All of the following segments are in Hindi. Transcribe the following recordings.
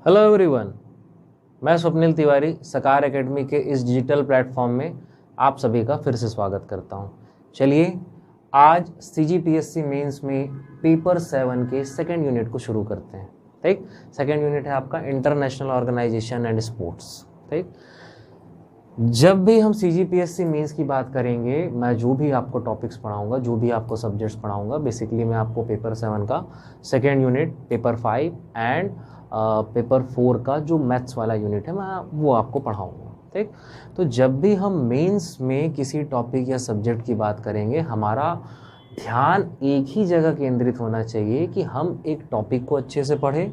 हेलो एवरीवन, मैं स्वप्निल तिवारी सकार एकेडमी के इस डिजिटल प्लेटफॉर्म में आप सभी का फिर से स्वागत करता हूं। चलिए आज CGPSC मेंस में पेपर 7 के सेकेंड यूनिट को शुरू करते हैं। ठीक, सेकेंड यूनिट है आपका इंटरनेशनल ऑर्गेनाइजेशन एंड स्पोर्ट्स। ठीक, जब भी हम CGPSC मेंस की बात करेंगे, मैं जो भी आपको टॉपिक्स पढ़ाऊंगा, जो भी आपको सब्जेक्ट्स पढ़ाऊंगा, बेसिकली मैं आपको पेपर 7 का second unit, paper 5 and paper 4 का जो मैथ्स वाला यूनिट है मैं वो आपको पढ़ाऊंगा। ठीक, तो जब भी हम मेंस में किसी टॉपिक या सब्जेक्ट की बात करेंगे, हमारा ध्यान एक ही जगह केंद्रित होना चाहिए कि हम एक टॉपिक को अच्छे से पढ़ें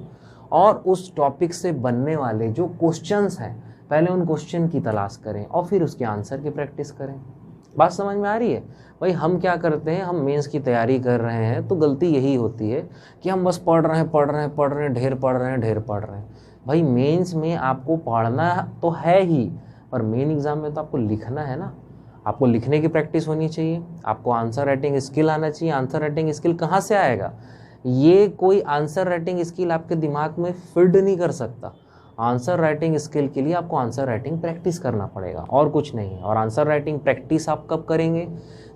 और उस टॉपिक से बनने वाले जो क्वेश्चंस हैं पहले उन क्वेश्चन की तलाश करें और फिर उसके आंसर की प्रैक्टिस करें। बात समझ में आ रही है? भाई हम क्या करते हैं, हम मेंस की तैयारी कर रहे हैं तो गलती यही होती है कि हम बस पढ़ रहे हैं, ढेर पढ़ रहे हैं। भाई मेंस में आपको पढ़ना तो है ही, पर मेन एग्जाम में तो आपको लिखना है ना। आपको लिखने की प्रैक्टिस होनी चाहिए, आपको आंसर राइटिंग स्किल आना चाहिए। आंसर राइटिंग स्किल कहाँ से आएगा? ये कोई आंसर राइटिंग स्किल आपके दिमाग में फिट नहीं कर सकता। आंसर राइटिंग स्किल के लिए आपको आंसर राइटिंग प्रैक्टिस करना पड़ेगा और कुछ नहीं। और आंसर राइटिंग प्रैक्टिस आप कब करेंगे?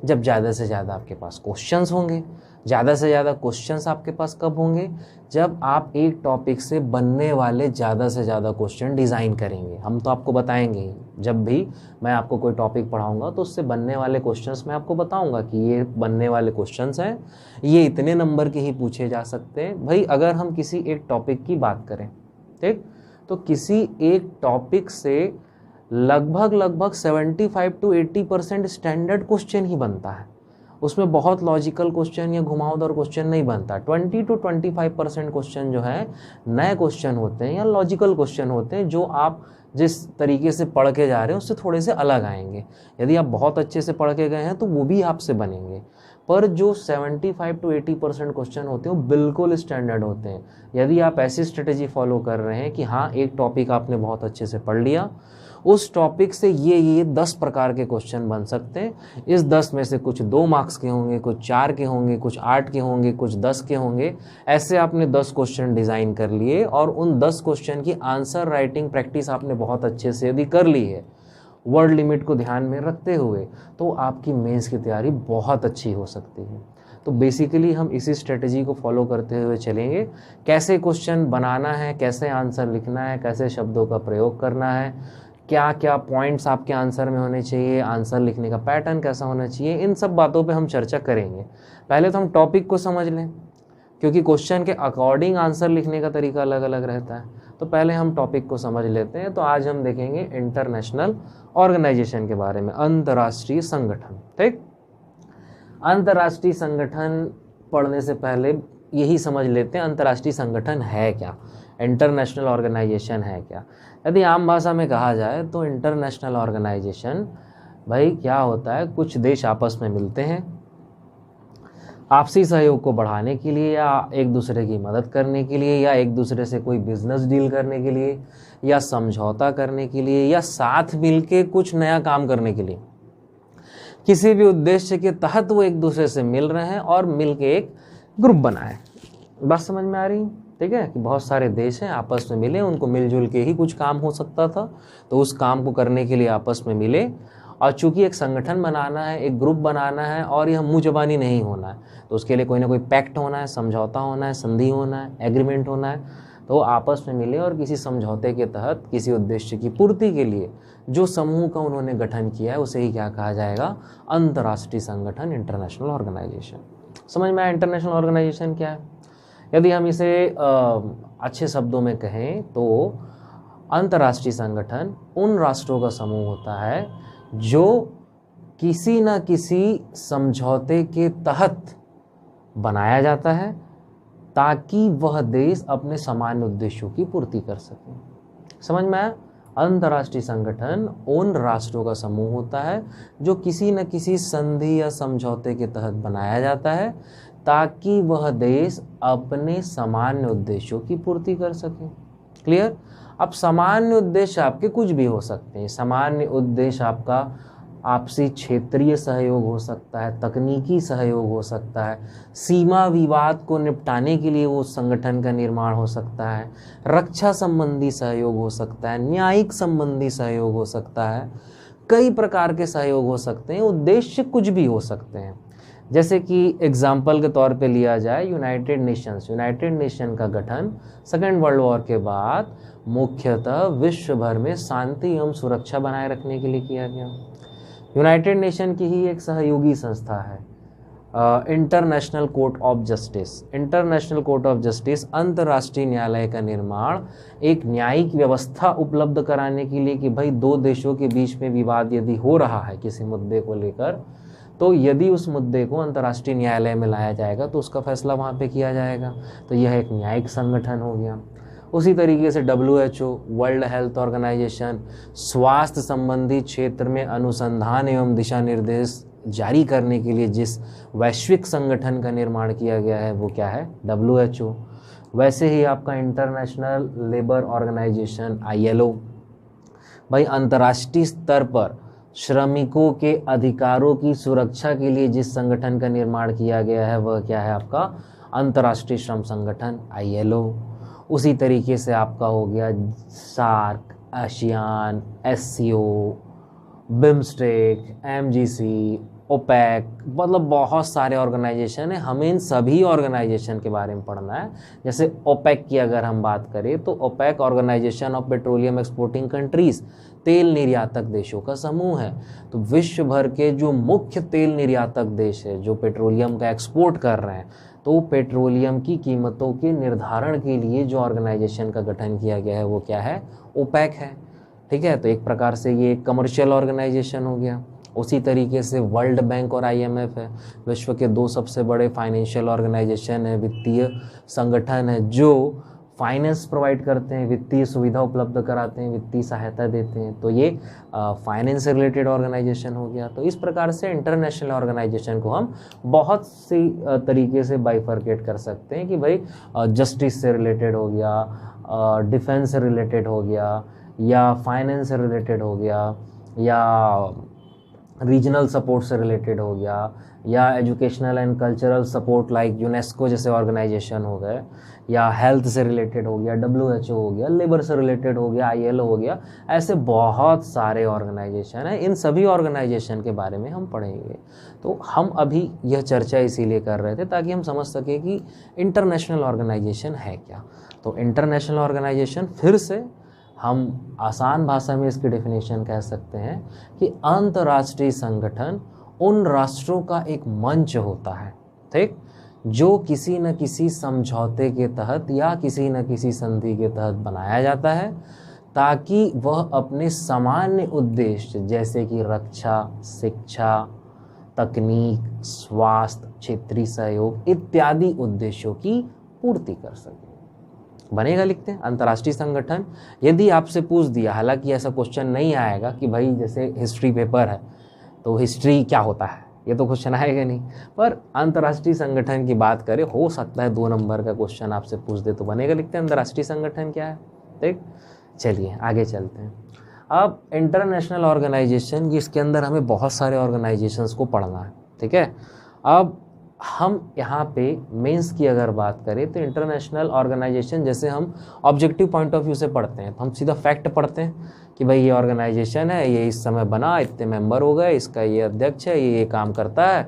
जब ज़्यादा से ज़्यादा आपके पास क्वेश्चंस होंगे। ज़्यादा से ज़्यादा क्वेश्चंस आपके पास कब होंगे? जब आप एक टॉपिक से बनने वाले ज़्यादा से ज़्यादा क्वेश्चन डिज़ाइन करेंगे। हम तो आपको बताएंगे ही, जब भी मैं आपको कोई टॉपिक पढ़ाऊंगा तो उससे बनने वाले क्वेश्चंस मैं आपको बताऊंगा कि ये बनने वाले क्वेश्चंस हैं, ये इतने नंबर के ही पूछे जा सकते हैं। भाई अगर हम किसी एक टॉपिक की बात करें, ठीक, तो किसी एक टॉपिक से लगभग 75 to 80% स्टैंडर्ड क्वेश्चन ही बनता है। उसमें बहुत लॉजिकल क्वेश्चन या घुमावदार क्वेश्चन नहीं बनता। 20 to 25% क्वेश्चन जो है नए क्वेश्चन होते हैं या लॉजिकल क्वेश्चन होते हैं, जो आप जिस तरीके से पढ़ के जा रहे हैं उससे थोड़े से अलग आएंगे। यदि आप बहुत अच्छे से पढ़ के गए हैं तो वो भी आपसे बनेंगे, पर जो 75 to 80% क्वेश्चन होते हैं वो बिल्कुल स्टैंडर्ड होते हैं। यदि आप ऐसी स्ट्रेटेजी फॉलो कर रहे हैं कि हाँ, एक टॉपिक आपने बहुत अच्छे से पढ़ लिया, उस टॉपिक से ये 10 प्रकार के क्वेश्चन बन सकते हैं। इस 10 में से कुछ 2 मार्क्स के होंगे, कुछ 4 के होंगे, कुछ 8 के होंगे, कुछ 10 के होंगे। ऐसे आपने 10 क्वेश्चन डिज़ाइन कर लिए और उन 10 क्वेश्चन की आंसर राइटिंग प्रैक्टिस आपने बहुत अच्छे से यदि कर ली है, वर्ड लिमिट को ध्यान में रखते हुए, तो आपकी मेंस की तैयारी बहुत अच्छी हो सकती है। तो बेसिकली हम इसी स्ट्रेटजी को फॉलो करते हुए चलेंगे। कैसे क्वेश्चन बनाना है, कैसे आंसर लिखना है, कैसे शब्दों का प्रयोग करना है, क्या क्या पॉइंट्स आपके आंसर में होने चाहिए, आंसर लिखने का पैटर्न कैसा होना चाहिए, इन सब बातों पे हम चर्चा करेंगे। पहले तो हम टॉपिक को समझ लें, क्योंकि क्वेश्चन के अकॉर्डिंग आंसर लिखने का तरीका अलग अलग रहता है। तो पहले हम टॉपिक को समझ लेते हैं। तो आज हम देखेंगे इंटरनेशनल ऑर्गेनाइजेशन के बारे में, अंतर्राष्ट्रीय संगठन। ठीक, अंतर्राष्ट्रीय संगठन पढ़ने से पहले यही समझ लेते हैं अंतर्राष्ट्रीय संगठन है क्या, इंटरनेशनल ऑर्गेनाइजेशन है क्या। यदि आम भाषा में कहा जाए तो इंटरनेशनल ऑर्गेनाइजेशन भाई क्या होता है, कुछ देश आपस में मिलते हैं आपसी सहयोग को बढ़ाने के लिए, या एक दूसरे की मदद करने के लिए, या एक दूसरे से कोई बिजनेस डील करने के लिए, या समझौता करने के लिए, या साथ मिलके कुछ नया काम करने के लिए। किसी भी उद्देश्य के तहत वो एक दूसरे से मिल रहे हैं और मिलके एक ग्रुप बनाए। बात समझ में आ रही है? ठीक है, कि बहुत सारे देश हैं आपस में मिले, उनको मिलजुल के ही कुछ काम हो सकता था, तो उस काम को करने के लिए आपस में मिले। और चूंकि एक संगठन बनाना है, एक ग्रुप बनाना है और यह मुंह जबानी नहीं होना है, तो उसके लिए कोई ना कोई पैक्ट होना है, समझौता होना है, संधि होना है, एग्रीमेंट होना है। तो आपस में मिले और किसी समझौते के तहत किसी उद्देश्य की पूर्ति के लिए जो समूह का उन्होंने गठन किया है, उसे ही क्या कहा जाएगा? अंतर्राष्ट्रीय संगठन, इंटरनेशनल ऑर्गेनाइजेशन। समझ में आया इंटरनेशनल ऑर्गेनाइजेशन क्या है? यदि हम इसे अच्छे शब्दों में कहें तो अंतर्राष्ट्रीय संगठन उन राष्ट्रों का समूह होता है जो किसी न किसी समझौते के तहत बनाया जाता है ताकि वह देश अपने सामान्य उद्देश्यों की पूर्ति कर सके। समझ में आया? अंतर्राष्ट्रीय संगठन उन राष्ट्रों का समूह होता है जो किसी न किसी संधि या समझौते के तहत बनाया जाता है ताकि वह देश अपने सामान्य उद्देश्यों की पूर्ति कर सके। क्लियर? अब सामान्य उद्देश्य आपके कुछ भी हो सकते हैं। सामान्य उद्देश्य आपका आपसी क्षेत्रीय सहयोग हो सकता है, तकनीकी सहयोग हो सकता है, सीमा विवाद को निपटाने के लिए वो संगठन का निर्माण हो सकता है, रक्षा संबंधी सहयोग हो सकता है, न्यायिक संबंधी सहयोग हो सकता है, कई प्रकार के सहयोग हो सकते हैं, उद्देश्य कुछ भी हो सकते हैं। जैसे कि एग्जाम्पल के तौर पे लिया जाए यूनाइटेड नेशन का गठन सेकेंड वर्ल्ड वॉर के बाद मुख्यतः विश्व भर में शांति एवं सुरक्षा बनाए रखने के लिए किया गया। यूनाइटेड नेशन की ही एक सहयोगी संस्था है इंटरनेशनल कोर्ट ऑफ जस्टिस अंतर्राष्ट्रीय न्यायालय का निर्माण एक न्यायिक व्यवस्था उपलब्ध कराने के लिए कि भाई दो देशों के बीच में विवाद यदि हो रहा है किसी मुद्दे को लेकर, तो यदि उस मुद्दे को अंतर्राष्ट्रीय न्यायालय में लाया जाएगा तो उसका फैसला वहाँ पे किया जाएगा। तो यह एक न्यायिक संगठन हो गया। उसी तरीके से WHO वर्ल्ड हेल्थ ऑर्गेनाइजेशन स्वास्थ्य संबंधी क्षेत्र में अनुसंधान एवं दिशा निर्देश जारी करने के लिए जिस वैश्विक संगठन का निर्माण किया गया है वो क्या है, WHO। वैसे ही आपका इंटरनेशनल लेबर ऑर्गेनाइजेशन ILO, भाई अंतर्राष्ट्रीय स्तर पर श्रमिकों के अधिकारों की सुरक्षा के लिए जिस संगठन का निर्माण किया गया है वह क्या है आपका अंतर्राष्ट्रीय श्रम संगठन ILO। उसी तरीके से आपका हो गया SAARC, ASEAN, SCO, BIMSTEC, MGC, OPEC, मतलब बहुत सारे ऑर्गेनाइजेशन है। हमें इन सभी ऑर्गेनाइजेशन के बारे में पढ़ना है। जैसे OPEC की अगर हम बात करें तो OPEC organisation of petroleum exporting countries, तेल निर्यातक देशों का समूह है। तो विश्व भर के जो मुख्य तेल निर्यातक देश है जो पेट्रोलियम का एक्सपोर्ट कर रहे हैं, तो पेट्रोलियम की कीमतों के निर्धारण के लिए जो ऑर्गेनाइजेशन का गठन किया गया है वो क्या है, OPEC है। ठीक है, तो एक प्रकार से ये कमर्शियल ऑर्गेनाइजेशन हो गया। उसी तरीके से वर्ल्ड बैंक और IMF है, विश्व के दो सबसे बड़े फाइनेंशियल ऑर्गेनाइजेशन है, वित्तीय संगठन है जो फाइनेंस प्रोवाइड करते हैं, वित्तीय सुविधा उपलब्ध कराते हैं, वित्तीय सहायता देते हैं। तो ये फाइनेंस से रिलेटेड ऑर्गेनाइजेशन हो गया। तो इस प्रकार से इंटरनेशनल ऑर्गेनाइजेशन को हम बहुत सी तरीके से बाइफरकेट कर सकते हैं कि भाई जस्टिस से रिलेटेड हो गया, डिफेंस से रिलेटेड हो गया, या फाइनेंस से रिलेटेड हो गया, या रीजनल सपोर्ट से रिलेटेड हो गया, या educational and cultural support like UNESCO जैसे ऑर्गेनाइजेशन हो गए, या हेल्थ से रिलेटेड हो गया WHO हो गया, लेबर से रिलेटेड हो गया ILO हो गया। ऐसे बहुत सारे ऑर्गेनाइजेशन हैं। इन सभी ऑर्गेनाइजेशन के बारे में हम पढ़ेंगे। तो हम अभी यह चर्चा इसीलिए कर रहे थे ताकि हम समझ सकें कि इंटरनेशनल ऑर्गेनाइजेशन है क्या। तो इंटरनेशनल ऑर्गेनाइजेशन फिर से हम आसान भाषा में इसकी डेफिनेशन कह सकते हैं कि अंतर्राष्ट्रीय संगठन उन राष्ट्रों का एक मंच होता है, ठीक, जो किसी न किसी समझौते के तहत या किसी न किसी संधि के तहत बनाया जाता है ताकि वह अपने सामान्य उद्देश्य जैसे कि रक्षा, शिक्षा, तकनीक, स्वास्थ्य, क्षेत्रीय सहयोग इत्यादि उद्देश्यों की पूर्ति कर सके। बनेगा, लिखते हैं अंतर्राष्ट्रीय संगठन। यदि आपसे पूछ दिया, हालांकि ऐसा क्वेश्चन नहीं आएगा कि भाई जैसे हिस्ट्री पेपर है तो हिस्ट्री क्या होता है, ये तो क्वेश्चन आएगा नहीं, पर अंतर्राष्ट्रीय संगठन की बात करें, हो सकता है 2 नंबर का क्वेश्चन आपसे पूछ दे, तो बनेगा, लिखते हैं अंतर्राष्ट्रीय संगठन क्या है। ठीक, चलिए आगे चलते हैं। अब इंटरनेशनल ऑर्गेनाइजेशन, इसके अंदर हमें बहुत सारे ऑर्गेनाइजेशंस को पढ़ना है। ठीक है, अब हम यहाँ पे मेंस की अगर बात करें तो इंटरनेशनल ऑर्गेनाइजेशन जैसे हम ऑब्जेक्टिव पॉइंट ऑफ व्यू से पढ़ते हैं तो हम सीधा फैक्ट पढ़ते हैं कि भाई ये ऑर्गेनाइजेशन है, ये इस समय बना, इतने मेंबर हो गए, इसका ये अध्यक्ष है, ये काम करता है,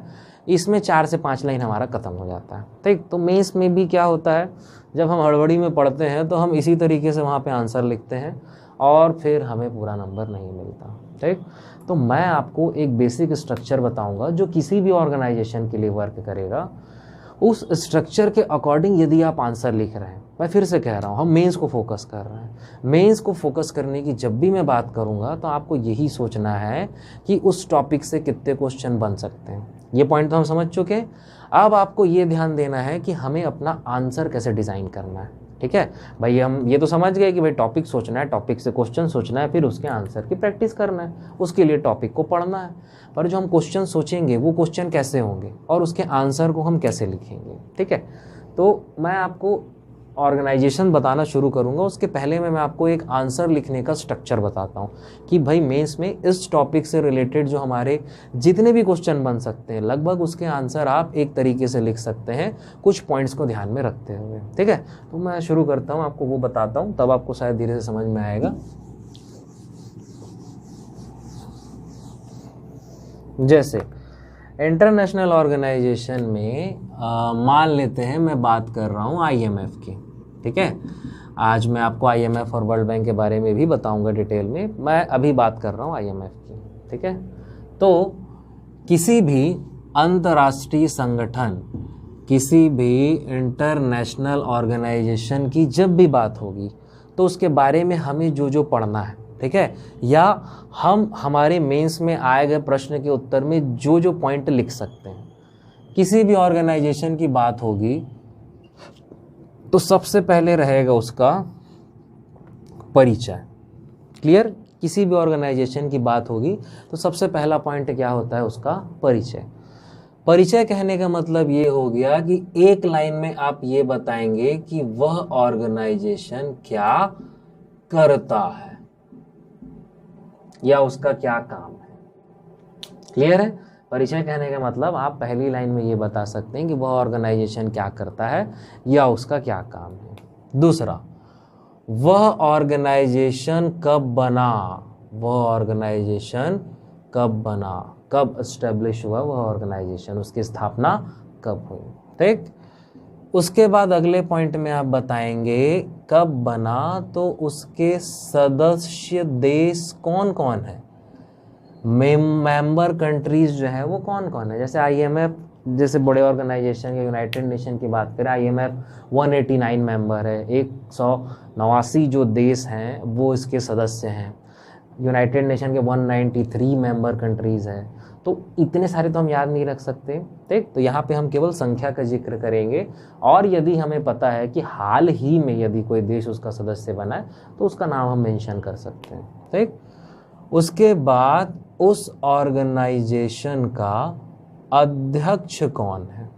इसमें 4 से 5 लाइन हमारा खत्म हो जाता है। ठीक, तो मेंस में भी क्या होता है, जब हम हड़बड़ी में पढ़ते हैं तो हम इसी तरीके से वहाँ पे आंसर लिखते हैं और फिर हमें पूरा नंबर नहीं मिलता। ठीक, तो मैं आपको एक बेसिक स्ट्रक्चर बताऊंगा जो किसी भी ऑर्गेनाइजेशन के लिए वर्क करेगा। उस स्ट्रक्चर के अकॉर्डिंग यदि आप आंसर लिख रहे हैं, मैं फिर से कह रहा हूँ, हम मेंस को फोकस कर रहे हैं। मेंस को फोकस करने की जब भी मैं बात करूँगा तो आपको यही सोचना है कि उस टॉपिक से कितने क्वेश्चन बन सकते हैं। ये पॉइंट तो हम समझ चुके हैं। अब आपको ये ध्यान देना है कि हमें अपना आंसर कैसे डिज़ाइन करना है। ठीक है भाई, हम ये तो समझ गए कि भाई टॉपिक सोचना है, टॉपिक से क्वेश्चन सोचना है, फिर उसके आंसर की प्रैक्टिस करना है, उसके लिए टॉपिक को पढ़ना है। पर जो हम क्वेश्चन सोचेंगे वो क्वेश्चन कैसे होंगे और उसके आंसर को हम कैसे लिखेंगे। ठीक है, तो मैं आपको ऑर्गेनाइजेशन बताना शुरू करूंगा उसके पहले मैं आपको एक आंसर लिखने का स्ट्रक्चर बताता हूं कि भाई मेंस में इस टॉपिक से रिलेटेड जो हमारे जितने भी क्वेश्चन बन सकते हैं लगभग उसके आंसर आप एक तरीके से लिख सकते हैं कुछ पॉइंट्स को ध्यान में रखते हुए। ठीक है, तो मैं शुरू करता हूं, आपको वो बताता हूं, तब आपको शायद धीरे से समझ में आएगा। जैसे इंटरनेशनल ऑर्गेनाइजेशन में मान लेते हैं मैं बात कर रहा हूँ IMF की। ठीक है, आज मैं आपको IMF और वर्ल्ड बैंक के बारे में भी बताऊंगा डिटेल में, मैं अभी बात कर रहा हूँ IMF की। ठीक है, तो किसी भी अंतर्राष्ट्रीय संगठन, किसी भी इंटरनेशनल ऑर्गेनाइजेशन की जब भी बात होगी तो उसके बारे में हमें जो जो पढ़ना है, ठीक है, या हम हमारे मेंस में आए गए प्रश्न के उत्तर में जो जो पॉइंट लिख सकते हैं। किसी भी ऑर्गेनाइजेशन की बात होगी तो सबसे पहले रहेगा उसका परिचय। क्लियर, किसी भी ऑर्गेनाइजेशन की बात होगी तो सबसे पहला पॉइंट क्या होता है, उसका परिचय। परिचय कहने का मतलब ये हो गया कि एक लाइन में आप ये बताएंगे कि वह ऑर्गेनाइजेशन क्या करता है या उसका क्या काम है। क्लियर है, परिचय कहने का मतलब आप पहली लाइन में ये बता सकते हैं कि वह ऑर्गेनाइजेशन क्या करता है या उसका क्या काम है। दूसरा, वह ऑर्गेनाइजेशन कब बना, वह ऑर्गेनाइजेशन कब बना, कब एस्टेब्लिश हुआ वह ऑर्गेनाइजेशन, उसकी स्थापना कब हुई। ठीक, उसके बाद अगले पॉइंट में आप बताएंगे कब बना तो उसके सदस्य देश कौन कौन है, मेंबर कंट्रीज जो है वो कौन कौन है। जैसे IMF जैसे बड़े ऑर्गेनाइजेशन या यूनाइटेड नेशन की बात करें, IMF 189 मेंबर है, 189 जो देश हैं वो इसके सदस्य हैं। यूनाइटेड नेशन के 193 मेंबर कंट्रीज़ हैं। तो इतने सारे तो हम याद नहीं रख सकते। ठीक, तो यहाँ पे हम केवल संख्या का जिक्र करेंगे, और यदि हमें पता है कि हाल ही में यदि कोई देश उसका सदस्य बना है तो उसका नाम हम मेंशन कर सकते हैं। ठीक, उसके बाद उस ऑर्गेनाइजेशन का अध्यक्ष कौन है।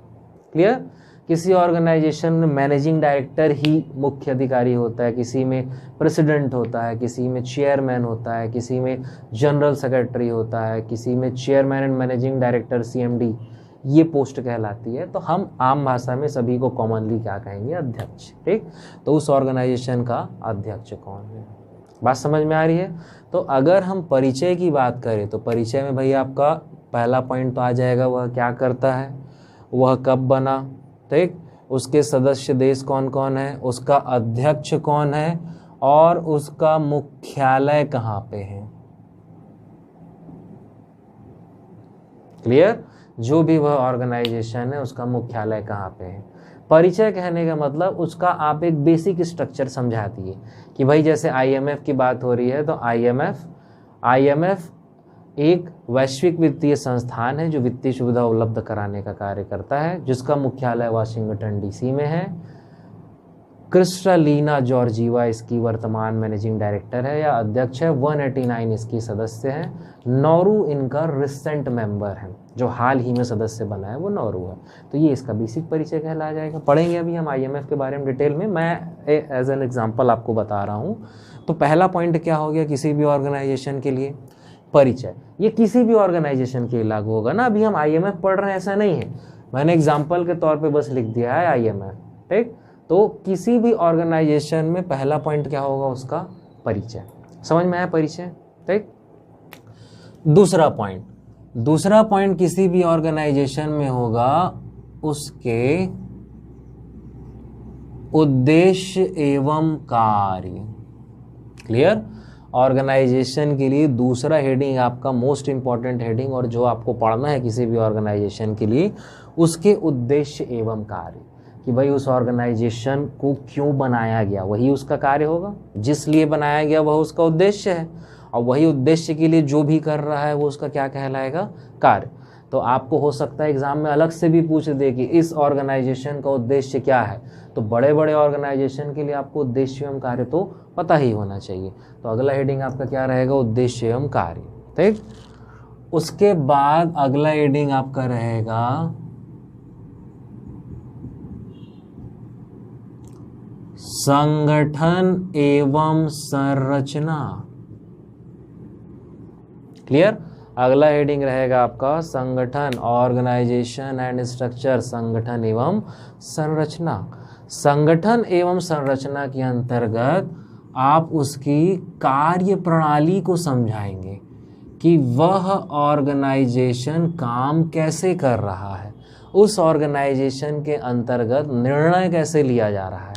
क्लियर, किसी ऑर्गेनाइजेशन में मैनेजिंग डायरेक्टर ही मुख्य अधिकारी होता है, किसी में प्रेसिडेंट होता है, किसी में चेयरमैन होता है, किसी में जनरल सेक्रेटरी होता है, किसी में chairman and managing director CMD ये पोस्ट कहलाती है। तो हम आम भाषा में सभी को कॉमनली क्या कहेंगे, अध्यक्ष। ठीक, तो उस ऑर्गेनाइजेशन का अध्यक्ष कौन है, बात समझ में आ रही है। तो अगर हम परिचय की बात करें तो परिचय में भाई आपका पहला पॉइंट तो आ जाएगा, वह क्या करता है, वह कब बना, ठीक, उसके सदस्य देश कौन कौन है, उसका अध्यक्ष कौन है और उसका मुख्यालय कहाँ पे है। क्लियर, जो भी वह ऑर्गेनाइजेशन है उसका मुख्यालय कहाँ पे है। परिचय कहने का मतलब उसका आप एक बेसिक स्ट्रक्चर समझा दिए कि भाई जैसे IMF की बात हो रही है तो IMF एक वैश्विक वित्तीय संस्थान है जो वित्तीय सुविधा उपलब्ध कराने का कार्य करता है, जिसका मुख्यालय वाशिंगटन DC में है। क्रिस्टलिना जॉर्जीवा इसकी वर्तमान मैनेजिंग डायरेक्टर है या अध्यक्ष है। 189 इसकी सदस्य हैं। नौरू इनका रिसेंट मेंबर है, जो हाल ही में सदस्य बना है वो नौरू है। तो ये इसका बेसिक परिचय कहलाया जाएगा। पढ़ेंगे अभी हम IMF के बारे में डिटेल में, मैं एज एन एग्जांपल आपको बता रहा हूँ। तो पहला पॉइंट क्या हो गया, किसी भी ऑर्गेनाइजेशन के लिए परिचय। ये किसी भी ऑर्गेनाइजेशन के लिए लागू होगा ना, अभी हम IMF पढ़ रहे हैं ऐसा नहीं है, मैंने एग्जाम्पल के तौर पे बस लिख दिया है IMF। ठीक, तो किसी भी ऑर्गेनाइजेशन में पहला पॉइंट क्या होगा, उसका परिचय। समझ में आया परिचय। ठीक, दूसरा पॉइंट किसी भी ऑर्गेनाइजेशन में होगा उसके उद्देश्य एवं कार्य। क्लियर, ऑर्गेनाइजेशन के लिए दूसरा हेडिंग आपका मोस्ट इंपॉर्टेंट हेडिंग, और जो आपको पढ़ना है किसी भी ऑर्गेनाइजेशन के लिए, उसके उद्देश्य एवं कार्य, कि भाई उस ऑर्गेनाइजेशन को क्यों बनाया गया, वही उसका कार्य होगा। जिस लिए बनाया गया वह उसका उद्देश्य है, और वही उद्देश्य के लिए जो भी कर रहा है वो उसका क्या कहलाएगा, कार्य। तो आपको हो सकता है एग्जाम में अलग से भी पूछ दे कि इस ऑर्गेनाइजेशन का उद्देश्य क्या है, तो बड़े बड़े ऑर्गेनाइजेशन के लिए आपको उद्देश्य एवं कार्य तो पता ही होना चाहिए। तो अगला हेडिंग आपका क्या रहेगा, उद्देश्य एवं कार्य। ठीक, उसके बाद अगला हेडिंग आपका रहेगा संगठन एवं संरचना। क्लियर। अगला हेडिंग रहेगा आपका संगठन, ऑर्गेनाइजेशन एंड स्ट्रक्चर, संगठन एवं संरचना। संगठन एवं संरचना के अंतर्गत आप उसकी कार्य प्रणाली को समझाएंगे कि वह ऑर्गेनाइजेशन काम कैसे कर रहा है, उस ऑर्गेनाइजेशन के अंतर्गत निर्णय कैसे लिया जा रहा है,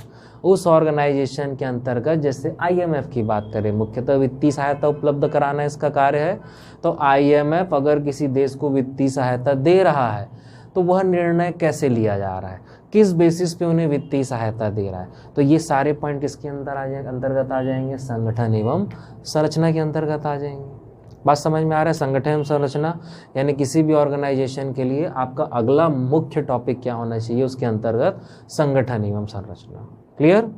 उस ऑर्गेनाइजेशन के अंतर्गत जैसे आईएमएफ की बात करें, मुख्यतः वित्तीय सहायता उपलब्ध कराना इसका कार्य है। तो आईएमएफ अगर किसी देश को वित्तीय सहायता दे रहा है तो वह निर्णय कैसे लिया जा रहा है, किस बेसिस पे उन्हें वित्तीय सहायता दे रहा है। तो ये सारे पॉइंट किसके अंतर्गत आ जाएंगे, संगठन एवं संरचना के अंतर्गत आ जाएंगे। बात समझ में आ रहा है। संगठन एवं संरचना यानी किसी भी ऑर्गेनाइजेशन के लिए आपका अगला मुख्य टॉपिक क्या होना चाहिए, उसके अंतर्गत संगठन एवं संरचना। क्लियर।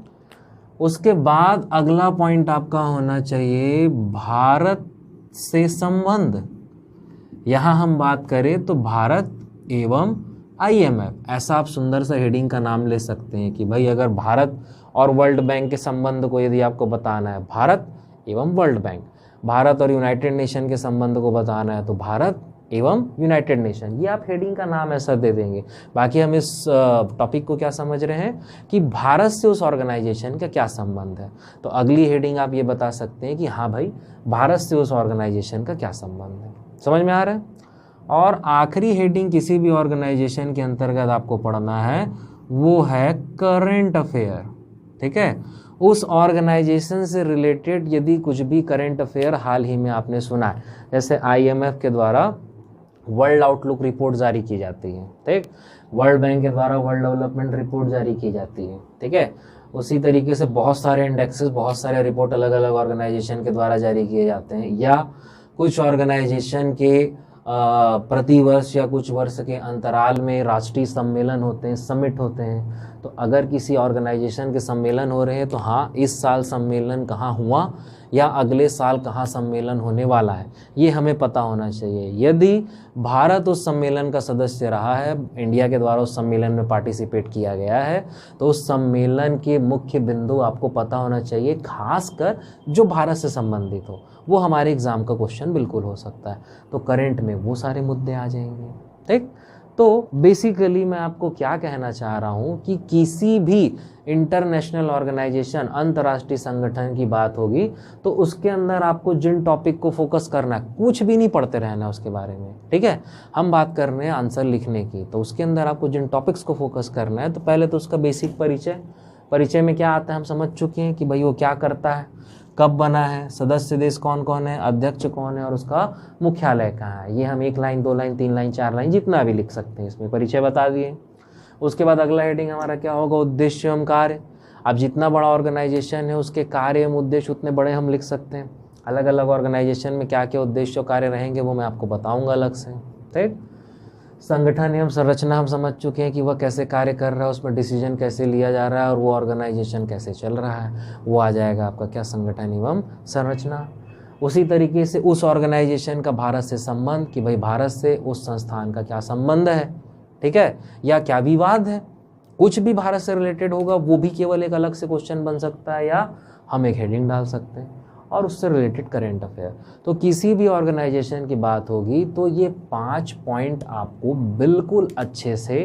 उसके बाद अगला पॉइंट आपका होना चाहिए भारत से संबंध। यहां हम बात करें तो भारत एवं आईएमएफ, ऐसा आप सुंदर सा हेडिंग का नाम ले सकते हैं कि भाई अगर भारत और वर्ल्ड बैंक के संबंध को यदि आपको बताना है, भारत एवं वर्ल्ड बैंक, भारत और यूनाइटेड नेशन के संबंध को बताना है तो भारत एवं यूनाइटेड नेशन, ये आप हेडिंग का नाम ऐसा दे देंगे। बाकी हम इस टॉपिक को क्या समझ रहे हैं कि भारत से उस ऑर्गेनाइजेशन का क्या संबंध है। तो अगली हेडिंग आप ये बता सकते हैं कि हाँ भाई भारत से उस ऑर्गेनाइजेशन का क्या संबंध है। समझ में आ रहा है। और आखिरी हेडिंग किसी भी ऑर्गेनाइजेशन के अंतर्गत आपको पढ़ना है वो है करंट अफेयर। ठीक है, उस ऑर्गेनाइजेशन से रिलेटेड यदि कुछ भी करंट अफेयर हाल ही में आपने सुना है, जैसे आईएमएफ के द्वारा वर्ल्ड आउटलुक रिपोर्ट जारी की जाती है, ठीक, वर्ल्ड बैंक के द्वारा वर्ल्ड डेवलपमेंट रिपोर्ट जारी की जाती है, ठीक है, उसी तरीके से बहुत सारे इंडेक्सेस, बहुत सारे रिपोर्ट अलग अलग ऑर्गेनाइजेशन के द्वारा जारी किए जाते हैं, या कुछ ऑर्गेनाइजेशन के प्रतिवर्ष या कुछ वर्ष के अंतराल में राष्ट्रीय सम्मेलन होते हैं, समिट होते हैं। तो अगर किसी ऑर्गेनाइजेशन के सम्मेलन हो रहे हैं तो हाँ, इस साल सम्मेलन कहाँ हुआ या अगले साल कहाँ सम्मेलन होने वाला है, ये हमें पता होना चाहिए। यदि भारत उस सम्मेलन का सदस्य रहा है, इंडिया के द्वारा उस सम्मेलन में पार्टिसिपेट किया गया है, तो उस सम्मेलन के मुख्य बिंदु आपको पता होना चाहिए, खासकर जो भारत से संबंधित हो। वो हमारे एग्जाम का क्वेश्चन बिल्कुल हो सकता है। तो करंट में वो सारे मुद्दे आ जाएंगे। ठीक, तो बेसिकली मैं आपको क्या कहना चाह रहा हूँ कि किसी भी इंटरनेशनल ऑर्गेनाइजेशन, अंतर्राष्ट्रीय संगठन की बात होगी तो उसके अंदर आपको जिन टॉपिक को फोकस करना है, कुछ भी नहीं पढ़ते रहना उसके बारे में। ठीक है, हम बात कर रहे हैं आंसर लिखने की, तो उसके अंदर आपको जिन टॉपिक्स को फोकस करना है, तो पहले तो उसका बेसिक परिचय में क्या आता है हम समझ चुके हैं कि भाई वो क्या करता है, कब बना है, सदस्य देश कौन कौन है, अध्यक्ष कौन है और उसका मुख्यालय कहाँ है। ये हम 1 लाइन 2 लाइन 3 लाइन 4 लाइन जितना भी लिख सकते हैं, इसमें परिचय बता दिए। उसके बाद अगला हेडिंग हमारा क्या होगा, उद्देश्य एवं कार्य। अब जितना बड़ा ऑर्गेनाइजेशन है उसके कार्य एवं उद्देश्य उतने बड़े हम लिख सकते हैं। अलग अलग ऑर्गेनाइजेशन में क्या क्या उद्देश्य और कार्य रहेंगे वो मैं आपको बताऊँगा अलग से। ठीक, संगठन एवं संरचना हम समझ चुके हैं कि वह कैसे कार्य कर रहा है, उसमें डिसीजन कैसे लिया जा रहा है और वो ऑर्गेनाइजेशन कैसे चल रहा है, वो आ जाएगा आपका क्या, संगठन एवं संरचना। उसी तरीके से उस ऑर्गेनाइजेशन का भारत से संबंध, कि भाई भारत से उस संस्थान का क्या संबंध है, ठीक है, या क्या विवाद है, कुछ भी भारत से रिलेटेड होगा वो भी केवल एक अलग से क्वेश्चन बन सकता है, या हम एक हेडिंग डाल सकते हैं। और उससे रिलेटेड करेंट अफेयर। तो किसी भी ऑर्गेनाइजेशन की बात होगी तो ये 5 पॉइंट आपको बिल्कुल अच्छे से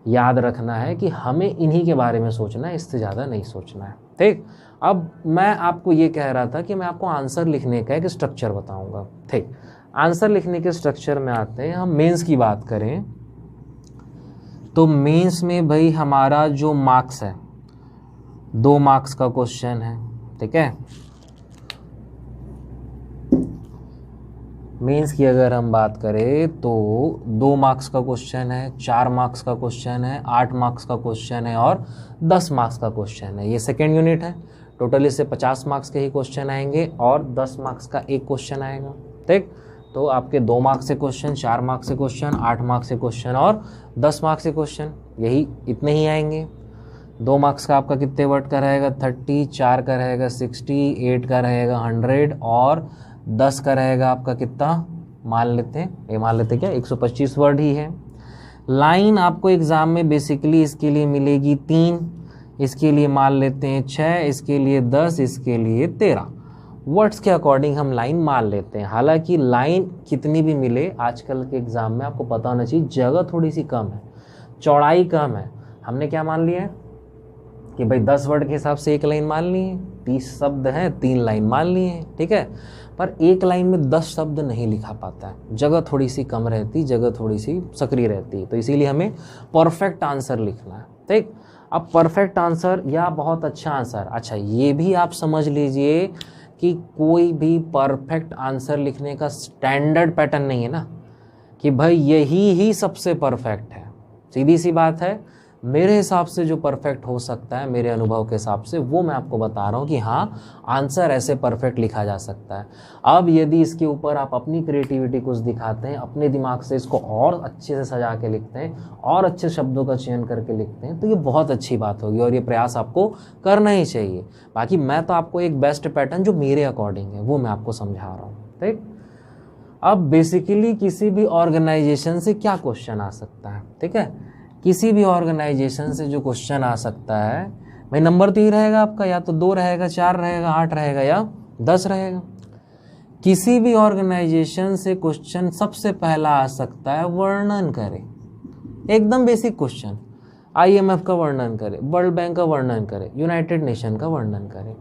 याद रखना है कि हमें इन्हीं के बारे में सोचना है, इससे ज़्यादा नहीं सोचना है। ठीक, अब मैं आपको ये कह रहा था कि मैं आपको आंसर लिखने का एक स्ट्रक्चर बताऊंगा। ठीक, आंसर लिखने के स्ट्रक्चर में आते हैं। हम मेंस की बात करें तो मेंस में भाई हमारा जो मार्क्स है, 2 मार्क्स का क्वेश्चन है। ठीक है, मेंस की अगर हम बात करें तो 2 मार्क्स का क्वेश्चन है, 4 मार्क्स का क्वेश्चन है, 8 मार्क्स का क्वेश्चन है और 10 मार्क्स का क्वेश्चन है। ये सेकेंड यूनिट है। टोटल इससे 50 मार्क्स के ही क्वेश्चन आएंगे और 10 मार्क्स का एक क्वेश्चन आएगा। ठीक, तो आपके 2 मार्क्स से क्वेश्चन, 4 मार्क्स से क्वेश्चन, 8 मार्क्स से क्वेश्चन और 10 मार्क्स से क्वेश्चन, यही इतने ही आएंगे। 2 मार्क्स का आपका कितने वर्ड का रहेगा, 30, 4 का रहेगा 60, 8 का रहेगा 100 और 10 का रहेगा आपका कितना, मान लेते क्या 125 वर्ड ही है। लाइन आपको एग्जाम में बेसिकली इसके लिए मिलेगी 3, इसके लिए मान लेते हैं 6, इसके लिए 10, इसके लिए 13। वर्ड्स के अकॉर्डिंग हम लाइन मान लेते हैं। हालांकि लाइन कितनी भी मिले आजकल के एग्जाम में आपको पता होना चाहिए जगह थोड़ी सी कम है, चौड़ाई कम है। हमने क्या मान लिया है कि भाई 10 वर्ड के हिसाब से एक लाइन मान ली है, 30 शब्द हैं 3 लाइन मान ली है, ठीक है। पर एक लाइन में 10 शब्द नहीं लिखा पाता है, जगह थोड़ी सी कम रहती, जगह थोड़ी सी सक्रिय रहती है। तो इसीलिए हमें परफेक्ट आंसर लिखना है, ठीक। अब परफेक्ट आंसर या बहुत अच्छा आंसर, अच्छा ये भी आप समझ लीजिए कि कोई भी परफेक्ट आंसर लिखने का स्टैंडर्ड पैटर्न नहीं है ना कि भाई यही ही सबसे परफेक्ट है। सीधी सी बात है, मेरे हिसाब से जो परफेक्ट हो सकता है, मेरे अनुभव के हिसाब से वो मैं आपको बता रहा हूँ कि हाँ आंसर ऐसे परफेक्ट लिखा जा सकता है। अब यदि इसके ऊपर आप अपनी क्रिएटिविटी कुछ दिखाते हैं, अपने दिमाग से इसको और अच्छे से सजा के लिखते हैं और अच्छे शब्दों का चयन करके लिखते हैं तो ये बहुत अच्छी बात होगी और ये प्रयास आपको करना ही चाहिए। बाकी मैं तो आपको एक बेस्ट पैटर्न जो मेरे अकॉर्डिंग है वो मैं आपको समझा रहा हूँ, ठीक। अब बेसिकली किसी भी ऑर्गेनाइजेशन से क्या क्वेश्चन आ सकता है, ठीक है। किसी भी ऑर्गेनाइजेशन से जो क्वेश्चन आ सकता है भाई, नंबर तो ही रहेगा आपका, या तो 2 रहेगा, 4 रहेगा, 8 रहेगा या 10 रहेगा। किसी भी ऑर्गेनाइजेशन से क्वेश्चन सबसे पहला आ सकता है वर्णन करे, एकदम बेसिक क्वेश्चन। IMF का वर्णन करे, वर्ल्ड बैंक का वर्णन करे, यूनाइटेड नेशन का वर्णन करे।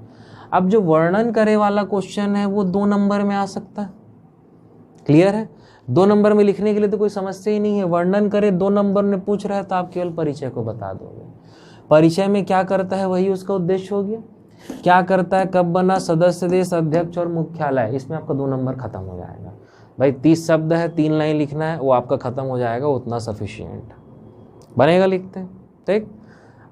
अब जो वर्णन करे वाला क्वेश्चन है वो 2 नंबर में आ सकता है, क्लियर है। 2 नंबर में लिखने के लिए तो कोई समस्या ही नहीं है। वर्णन करे 2 नंबर में पूछ रहा है तो आप केवल परिचय को बता दोगे। परिचय में क्या करता है वही उसका उद्देश्य हो गया। क्या करता है, कब बना, सदस्य देश, अध्यक्ष और मुख्यालय, इसमें आपका 2 नंबर खत्म हो जाएगा। भाई 30 शब्द है, 3 लाइन लिखना है, वो आपका खत्म हो जाएगा, उतना सफिशिएंट बनेगा, लिखते हैं, ठीक।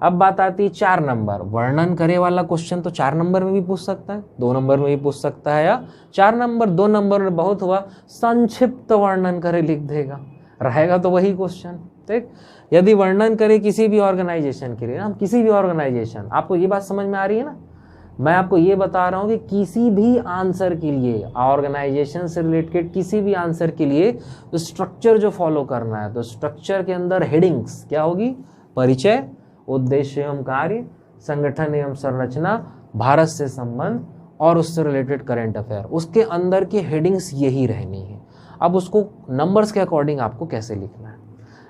अब बात आती है 4 नंबर। वर्णन करे वाला क्वेश्चन तो 4 नंबर में भी पूछ सकता है, 2 नंबर में भी पूछ सकता है, या 4 नंबर 2 नंबर में बहुत हुआ, संक्षिप्त वर्णन करे लिख देगा, रहेगा तो वही क्वेश्चन, ठीक। यदि वर्णन करे किसी भी ऑर्गेनाइजेशन के लिए, हम किसी भी ऑर्गेनाइजेशन, आपको ये बात समझ में आ रही है ना, मैं आपको ये बता रहा हूँ कि किसी भी आंसर के लिए, ऑर्गेनाइजेशन से रिलेटेड किसी भी आंसर के लिए तो स्ट्रक्चर जो फॉलो करना है, तो स्ट्रक्चर के अंदर हेडिंग्स क्या होगी, परिचय, उद्देश्य एवं कार्य, संगठन एवं संरचना, भारत से संबंध और उससे रिलेटेड करंट अफेयर, उसके अंदर की हेडिंग्स यही रहनी है। अब उसको नंबर्स के अकॉर्डिंग आपको कैसे लिखना है।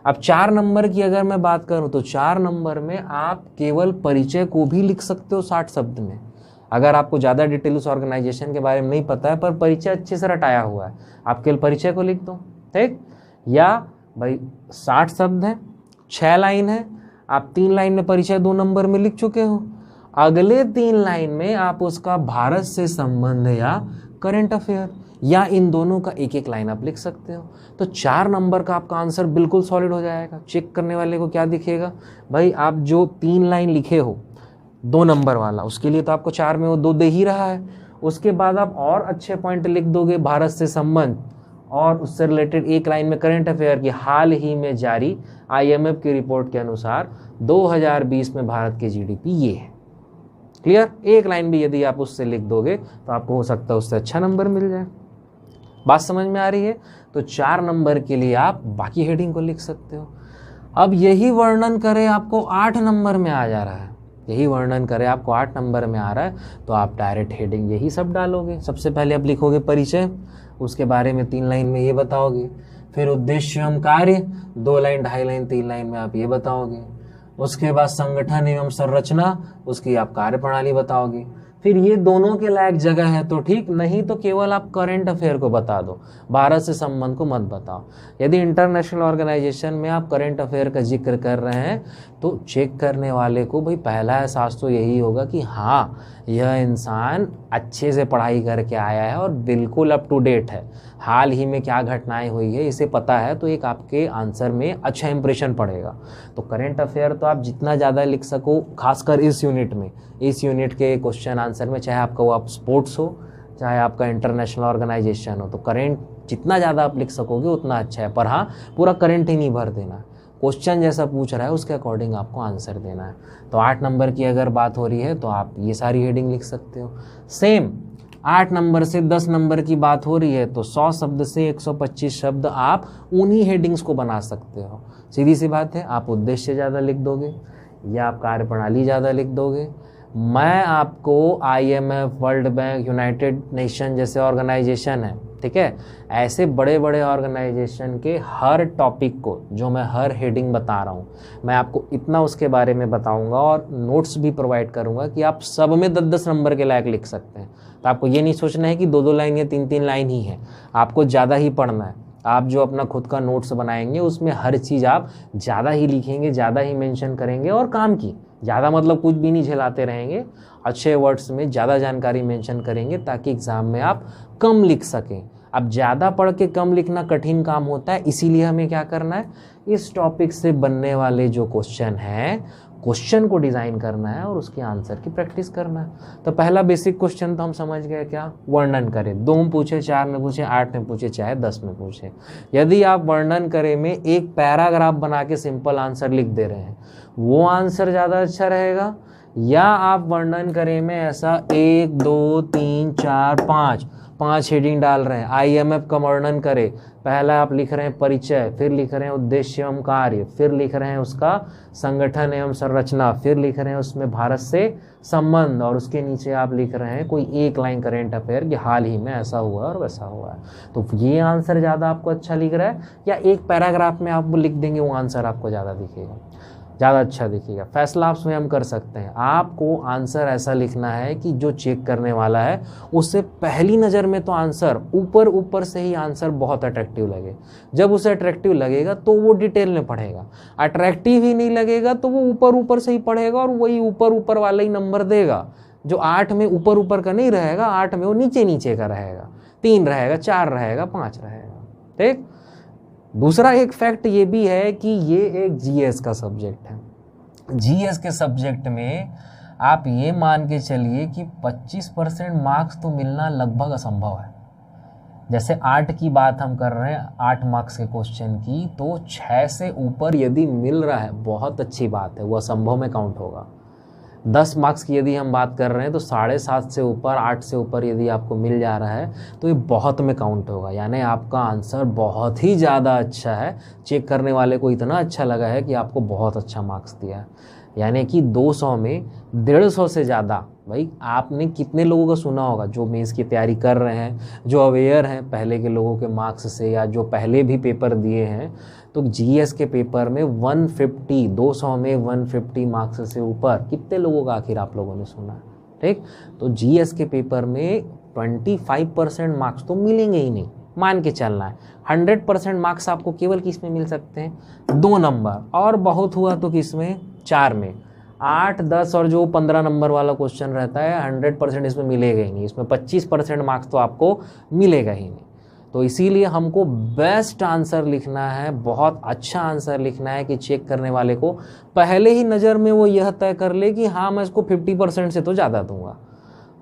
अब 4 नंबर की अगर मैं बात करूं तो 4 नंबर में आप केवल परिचय को भी लिख सकते हो 60 शब्द में। अगर आपको ज़्यादा डिटेल उस ऑर्गेनाइजेशन के बारे में नहीं पता है पर परिचय अच्छे से रटाया हुआ है, आप केवल परिचय को लिख दो, ठीक। या भाई 60 शब्द हैं, 6 लाइन है, आप 3 लाइन में परिचय 2 नंबर में लिख चुके हो, अगले 3 लाइन में आप उसका भारत से संबंध या करंट अफेयर या इन दोनों का एक एक लाइन आप लिख सकते हो। तो 4 नंबर का आपका आंसर बिल्कुल सॉलिड हो जाएगा। चेक करने वाले को क्या दिखेगा, भाई आप जो 3 लाइन लिखे हो 2 नंबर वाला, उसके लिए तो आपको 4 में वो 2 दे ही रहा है। उसके बाद आप और अच्छे पॉइंट लिख दोगे, भारत से संबंध और उससे रिलेटेड एक लाइन में करंट अफेयर की हाल ही में जारी IMF की रिपोर्ट के अनुसार 2020 में भारत की GDP ये है, क्लियर। एक लाइन भी यदि आप उससे लिख दोगे तो आपको हो सकता है उससे अच्छा नंबर मिल जाए। बात समझ में आ रही है। तो 4 नंबर के लिए आप बाकी हेडिंग को लिख सकते हो। अब यही वर्णन करे आपको 8 नंबर में आ जा रहा है, यही वर्णन करे आपको 8 नंबर में आ रहा है तो आप डायरेक्ट हेडिंग यही सब डालोगे। सबसे पहले आप लिखोगे परिचय, उसके बारे में 3 लाइन में ये बताओगे, फिर उद्देश्य एवं कार्य 2 लाइन, 2.5 लाइन, 3 लाइन में आप ये बताओगे। उसके बाद संगठन एवं संरचना, उसकी आप कार्य प्रणाली बताओगे। फिर ये दोनों के लायक जगह है तो ठीक, नहीं तो केवल आप करंट अफेयर को बता दो, भारत से संबंध को मत बताओ। यदि इंटरनेशनल ऑर्गेनाइजेशन में आप करंट अफेयर का जिक्र कर रहे हैं तो चेक करने वाले को भाई पहला एहसास तो यही होगा कि हाँ यह इंसान अच्छे से पढ़ाई करके आया है और बिल्कुल अप टू डेट है, हाल ही में क्या घटनाएं हुई है इसे पता है, तो एक आपके आंसर में अच्छा इंप्रेशन पड़ेगा। तो करंट अफेयर तो आप जितना ज़्यादा लिख सको, खासकर इस यूनिट में, इस यूनिट के क्वेश्चन आंसर में, चाहे आपका वो आप स्पोर्ट्स हो चाहे आपका इंटरनेशनल ऑर्गेनाइजेशन हो, तो करंट जितना ज़्यादा आप लिख सकोगे उतना अच्छा है। पर हाँ पूरा करंट ही नहीं भर देना, क्वेश्चन जैसा पूछ रहा है उसके अकॉर्डिंग आपको आंसर देना है। तो 8 नंबर की अगर बात हो रही है तो आप ये सारी हेडिंग लिख सकते हो। सेम 8 नंबर से 10 नंबर की बात हो रही है तो 100 शब्द से 125 शब्द आप उन्हीं हेडिंग्स को बना सकते हो। सीधी सी बात है, आप उद्देश्य ज़्यादा लिख दोगे या आप कार्यप्रणाली ज़्यादा लिख दोगे। मैं आपको IMF, world bank, United nation जैसे ऑर्गेनाइजेशन है, ठीक है, ऐसे बड़े बड़े ऑर्गेनाइजेशन के हर टॉपिक को जो मैं हर हेडिंग बता रहा हूँ, मैं आपको इतना उसके बारे में बताऊँगा और नोट्स भी प्रोवाइड करूँगा कि आप सब में 10-10 नंबर के लायक लिख सकते हैं। तो आपको ये नहीं सोचना है कि 2-2 लाइन या 3-3 लाइन ही है, आपको ज़्यादा ही पढ़ना है। आप जो अपना खुद का नोट्स बनाएंगे उसमें हर चीज़ आप ज़्यादा ही लिखेंगे, ज़्यादा ही मेंशन करेंगे और काम की ज़्यादा मतलब कुछ भी नहीं झेलाते रहेंगे, अच्छे वर्ड्स में ज़्यादा जानकारी मेंशन करेंगे ताकि एग्ज़ाम में आप कम लिख सकें। अब ज़्यादा पढ़ के कम लिखना कठिन काम होता है, इसीलिए हमें क्या करना है, इस टॉपिक से बनने वाले जो क्वेश्चन हैं, क्वेश्चन को डिज़ाइन करना है और उसके आंसर की प्रैक्टिस करना है। तो पहला बेसिक क्वेश्चन तो हम समझ गए, क्या, वर्णन करें। 2 में पूछे, 4 में पूछे, 8 में पूछे, चाहे 10 में पूछे, यदि आप वर्णन करें में एक पैराग्राफ बना के सिंपल आंसर लिख दे रहे हैं, वो आंसर ज़्यादा अच्छा रहेगा, या आप वर्णन करें में ऐसा 1 2 3 4 5 हेडिंग डाल रहे हैं। IMF का वर्णन करें, पहला आप लिख रहे हैं परिचय, फिर लिख रहे हैं उद्देश्य एवं कार्य, फिर लिख रहे हैं उसका संगठन एवं संरचना, फिर लिख रहे हैं उसमें भारत से संबंध, और उसके नीचे आप लिख रहे हैं कोई एक लाइन करेंट अफेयर कि हाल ही में ऐसा हुआ और वैसा हुआ है। तो ये आंसर ज़्यादा आपको अच्छा लिख रहा है, या एक पैराग्राफ में आप लिख देंगे वो आंसर आपको ज़्यादा दिखेगा, ज़्यादा अच्छा दिखेगा। फैसला आप स्वयं कर सकते हैं। आपको आंसर ऐसा लिखना है कि जो चेक करने वाला है उससे पहली नज़र में तो आंसर ऊपर से ही आंसर बहुत अट्रैक्टिव लगे। जब उसे अट्रैक्टिव लगेगा तो वो डिटेल में पढ़ेगा, अट्रैक्टिव ही नहीं लगेगा तो वो ऊपर से ही पढ़ेगा और वही ऊपर वाला ही नंबर देगा। जो 8 में ऊपर का नहीं रहेगा, 8 में वो नीचे का रहेगा, 3 रहेगा, 4 रहेगा, 5 रहेगा। ठीक। दूसरा एक फैक्ट ये भी है कि ये एक GS का सब्जेक्ट है। GS के सब्जेक्ट में आप ये मान के चलिए कि 25% मार्क्स तो मिलना लगभग असंभव है। जैसे 8 की बात हम कर रहे हैं, 8 मार्क्स के क्वेश्चन की, तो 6 से ऊपर यदि मिल रहा है बहुत अच्छी बात है, वो असंभव में काउंट होगा। 10 मार्क्स की यदि हम बात कर रहे हैं तो 7.5 से ऊपर, 8 से ऊपर यदि आपको मिल जा रहा है तो ये बहुत में काउंट होगा, यानी आपका आंसर बहुत ही ज़्यादा अच्छा है। चेक करने वाले को इतना अच्छा लगा है कि आपको बहुत अच्छा मार्क्स दिया है, यानी कि 200 में 150 से ज़्यादा। भाई आपने कितने लोगों का सुना होगा जो मेंस की तैयारी कर रहे हैं, जो अवेयर हैं पहले के लोगों के मार्क्स से, या जो पहले भी पेपर दिए हैं, तो GS के पेपर में 150, 200 में 150 मार्क्स से ऊपर कितने लोगों का आखिर आप लोगों ने सुना है। ठीक। तो GS के पेपर में 25% मार्क्स तो मिलेंगे ही नहीं, मान के चलना है। 100% मार्क्स आपको केवल किस में मिल सकते हैं, 2 नंबर, और बहुत हुआ तो किस में, 4 में। 8, 10 और जो 15 नंबर वाला क्वेश्चन रहता है 100% इसमें मिलेगा ही नहीं, इसमें 25% मार्क्स तो आपको मिलेगा ही नहीं। तो इसीलिए हमको बेस्ट आंसर लिखना है, बहुत अच्छा आंसर लिखना है कि चेक करने वाले को पहले ही नज़र में वो यह तय कर ले कि हाँ मैं इसको 50% से तो ज़्यादा दूंगा।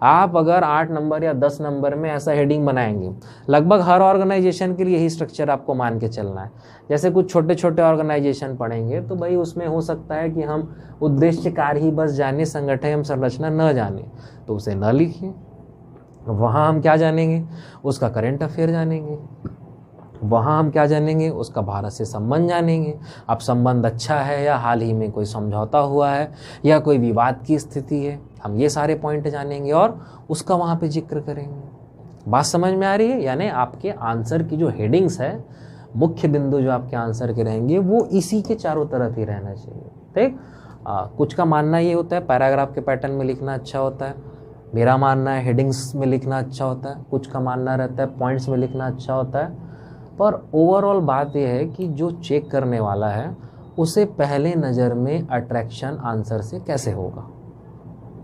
आप अगर 8 नंबर या 10 नंबर में ऐसा हेडिंग बनाएंगे, लगभग हर ऑर्गेनाइजेशन के लिए यही स्ट्रक्चर आपको मान के चलना है। जैसे कुछ छोटे छोटे ऑर्गेनाइजेशन पढ़ेंगे तो भाई उसमें हो सकता है कि हम उद्देश्य कार्य ही बस जाने, संगठन एवं संरचना न जाने, तो उसे न लिखिए। वहाँ हम क्या जानेंगे, उसका करेंट अफेयर जानेंगे, वहाँ हम क्या जानेंगे, उसका भारत से संबंध जानेंगे। अब संबंध अच्छा है या हाल ही में कोई समझौता हुआ है या कोई विवाद की स्थिति है, हम ये सारे पॉइंट जानेंगे और उसका वहाँ पे जिक्र करेंगे। बात समझ में आ रही है। यानी आपके आंसर की जो हेडिंग्स है, मुख्य बिंदु जो आपके आंसर के रहेंगे वो इसी के चारों तरफ ही रहना चाहिए। ठीक। कुछ का मानना ये होता है पैराग्राफ के पैटर्न में लिखना अच्छा होता है, मेरा मानना है हेडिंग्स में लिखना अच्छा होता है, कुछ का मानना रहता है पॉइंट्स में लिखना अच्छा होता है। पर ओवरऑल बात यह है कि जो चेक करने वाला है उसे पहले नज़र में अट्रैक्शन आंसर से कैसे होगा,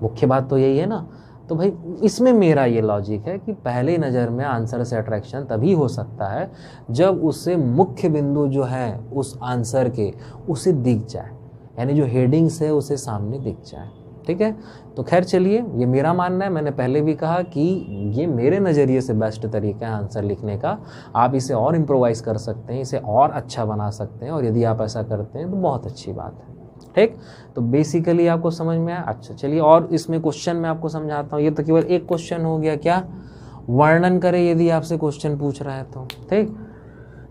मुख्य बात तो यही है ना। तो भाई इसमें मेरा ये लॉजिक है कि पहले नज़र में आंसर से अट्रैक्शन तभी हो सकता है जब उससे मुख्य बिंदु जो है उस आंसर के उसे दिख जाए, यानी जो हेडिंग्स है उसे सामने दिख जाए। ठीक है। तो खैर चलिए, ये मेरा मानना है, मैंने पहले भी कहा कि ये मेरे नज़रिए से बेस्ट तरीका है आंसर लिखने का। आप इसे और इम्प्रोवाइज़ कर सकते हैं, इसे और अच्छा बना सकते हैं, और यदि आप ऐसा करते हैं तो बहुत अच्छी बात है। ठीक। तो बेसिकली आपको समझ में आया। अच्छा चलिए, और इसमें क्वेश्चन मैं आपको समझाता हूँ। ये तो केवल एक क्वेश्चन हो गया, क्या, वर्णन करें यदि आपसे क्वेश्चन पूछ रहा है तो। ठीक।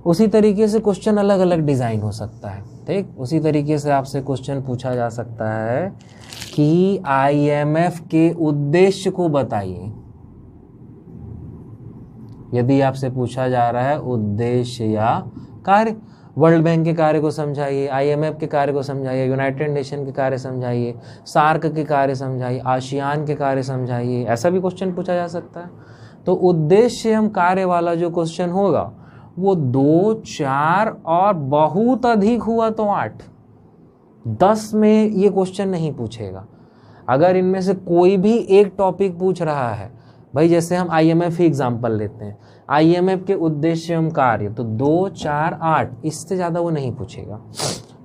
उसी तरीके से क्वेश्चन अलग अलग डिज़ाइन हो सकता है, ठीक। उसी तरीके से आपसे क्वेश्चन पूछा जा सकता है कि IMF के उद्देश्य को बताइए। यदि आपसे पूछा जा रहा है उद्देश्य या कार्य, वर्ल्ड बैंक के कार्य को समझाइए, IMF के कार्य को समझाइए, यूनाइटेड नेशन के कार्य समझाइए, सार्क के कार्य समझाइए, आसियान के कार्य समझाइए, ऐसा भी क्वेश्चन पूछा जा सकता है। तो उद्देश्य एवं कार्य वाला जो क्वेश्चन होगा वो 2, 4 और बहुत अधिक हुआ तो 8, 10 में ये क्वेश्चन नहीं पूछेगा। अगर इनमें से कोई भी एक टॉपिक पूछ रहा है, भाई जैसे हम IMF ही एग्जाम्पल लेते हैं, IMF के उद्देश्य एवं कार्य, तो 2, 4, 8, इससे ज़्यादा वो नहीं पूछेगा।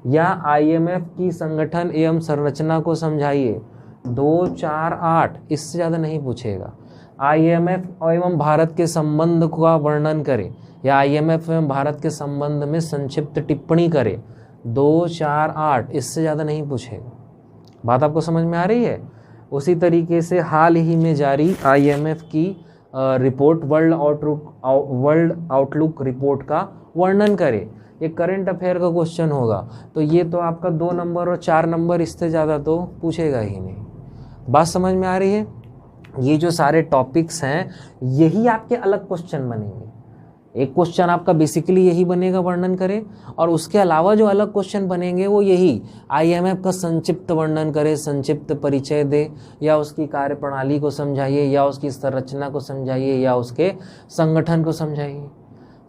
या IMF की संगठन एवं संरचना को समझाइए, 2, 4, 8, इससे ज़्यादा नहीं पूछेगा। IMF एवं भारत के संबंध का वर्णन करे, या IMF एवं भारत के संबंध में संक्षिप्त टिप्पणी करे, 2, 4, 8, इससे ज़्यादा नहीं पूछेगा। बात आपको समझ में आ रही है? उसी तरीके से हाल ही में जारी IMF की रिपोर्ट वर्ल्ड आउटलुक रिपोर्ट का वर्णन करे, ये करंट अफेयर का क्वेश्चन होगा। तो ये तो आपका 2 नंबर और 4 नंबर, इससे ज़्यादा तो पूछेगा ही नहीं। बात समझ में आ रही है? ये जो सारे टॉपिक्स हैं यही आपके अलग क्वेश्चन बनेंगे। एक क्वेश्चन आपका बेसिकली यही बनेगा, वर्णन करे, और उसके अलावा जो अलग क्वेश्चन बनेंगे वो यही IMF का संक्षिप्त वर्णन करे, संक्षिप्त परिचय दे, या उसकी कार्यप्रणाली को समझाइए, या उसकी संरचना को समझाइए, या उसके संगठन को समझाइए।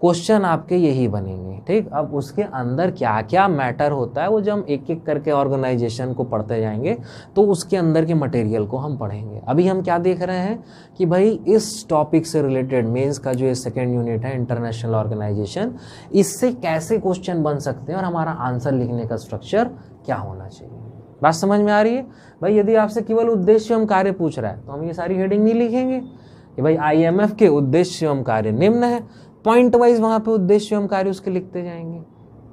क्वेश्चन आपके यही बनेंगे, ठीक। अब उसके अंदर क्या क्या मैटर होता है वो जब हम एक एक करके ऑर्गेनाइजेशन को पढ़ते जाएंगे तो उसके अंदर के मटेरियल को हम पढ़ेंगे। अभी हम क्या देख रहे हैं कि भाई इस टॉपिक से रिलेटेड मेंस का जो ये सेकेंड यूनिट है इंटरनेशनल ऑर्गेनाइजेशन, इससे कैसे क्वेश्चन बन सकते हैं और हमारा आंसर लिखने का स्ट्रक्चर क्या होना चाहिए। बात समझ में आ रही है? भाई यदि आपसे केवल उद्देश्य एवं कार्य पूछ रहा है तो हम ये सारी हेडिंग नहीं लिखेंगे कि भाई IMF के उद्देश्य एवं कार्य निम्न है, पॉइंट वाइज वहां पे उद्देश्य एवं कार्य उसके लिखते जाएंगे,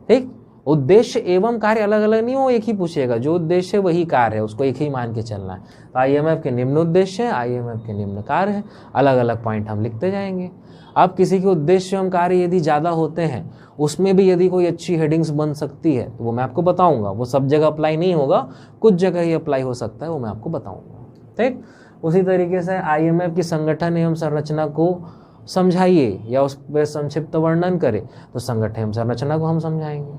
ठीक। उद्देश्य एवं कार्य अलग अलग नहीं, वो एक ही पूछेगा, जो उद्देश्य है वही कार्य है, उसको एक ही मान के चलना है। तो IMF के निम्न उद्देश्य है, IMF के निम्न कार्य है, अलग अलग पॉइंट हम लिखते जाएंगे। अब किसी के उद्देश्य एवं कार्य यदि ज़्यादा होते हैं, उसमें भी यदि कोई अच्छी हेडिंग्स बन सकती है तो वो मैं आपको बताऊंगा। वो सब जगह अप्लाई नहीं होगा, कुछ जगह ही अप्लाई हो सकता है, वो मैं आपको बताऊंगा, ठीक। उसी तरीके से IMF की संगठन एवं संरचना को समझाइए या उस पर संक्षिप्त वर्णन करें, तो संगठन एवं संरचना को हम समझाएंगे।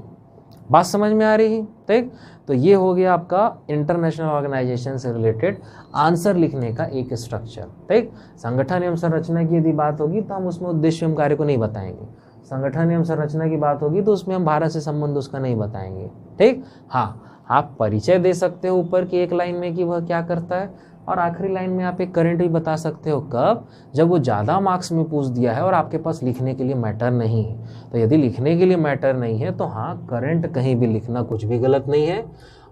बात समझ में आ रही है, ठीक। तो ये हो गया आपका इंटरनेशनल ऑर्गेनाइजेशन से रिलेटेड आंसर लिखने का एक स्ट्रक्चर, ठीक। संगठन एवं संरचना की यदि बात होगी तो हम उसमें उद्देश्य एवं कार्य को नहीं बताएंगे। संगठन एवं संरचना की बात होगी तो उसमें हम भारत से संबंध उसका नहीं बताएंगे, ठीक। हाँ, आप परिचय दे सकते हो ऊपर की एक लाइन में कि वह क्या करता है, और आखिरी लाइन में आप एक करंट भी बता सकते हो। कब? जब वो ज़्यादा मार्क्स में पूछ दिया है और आपके पास लिखने के लिए मैटर नहीं है। तो यदि लिखने के लिए मैटर नहीं है तो हाँ, करंट कहीं भी लिखना कुछ भी गलत नहीं है।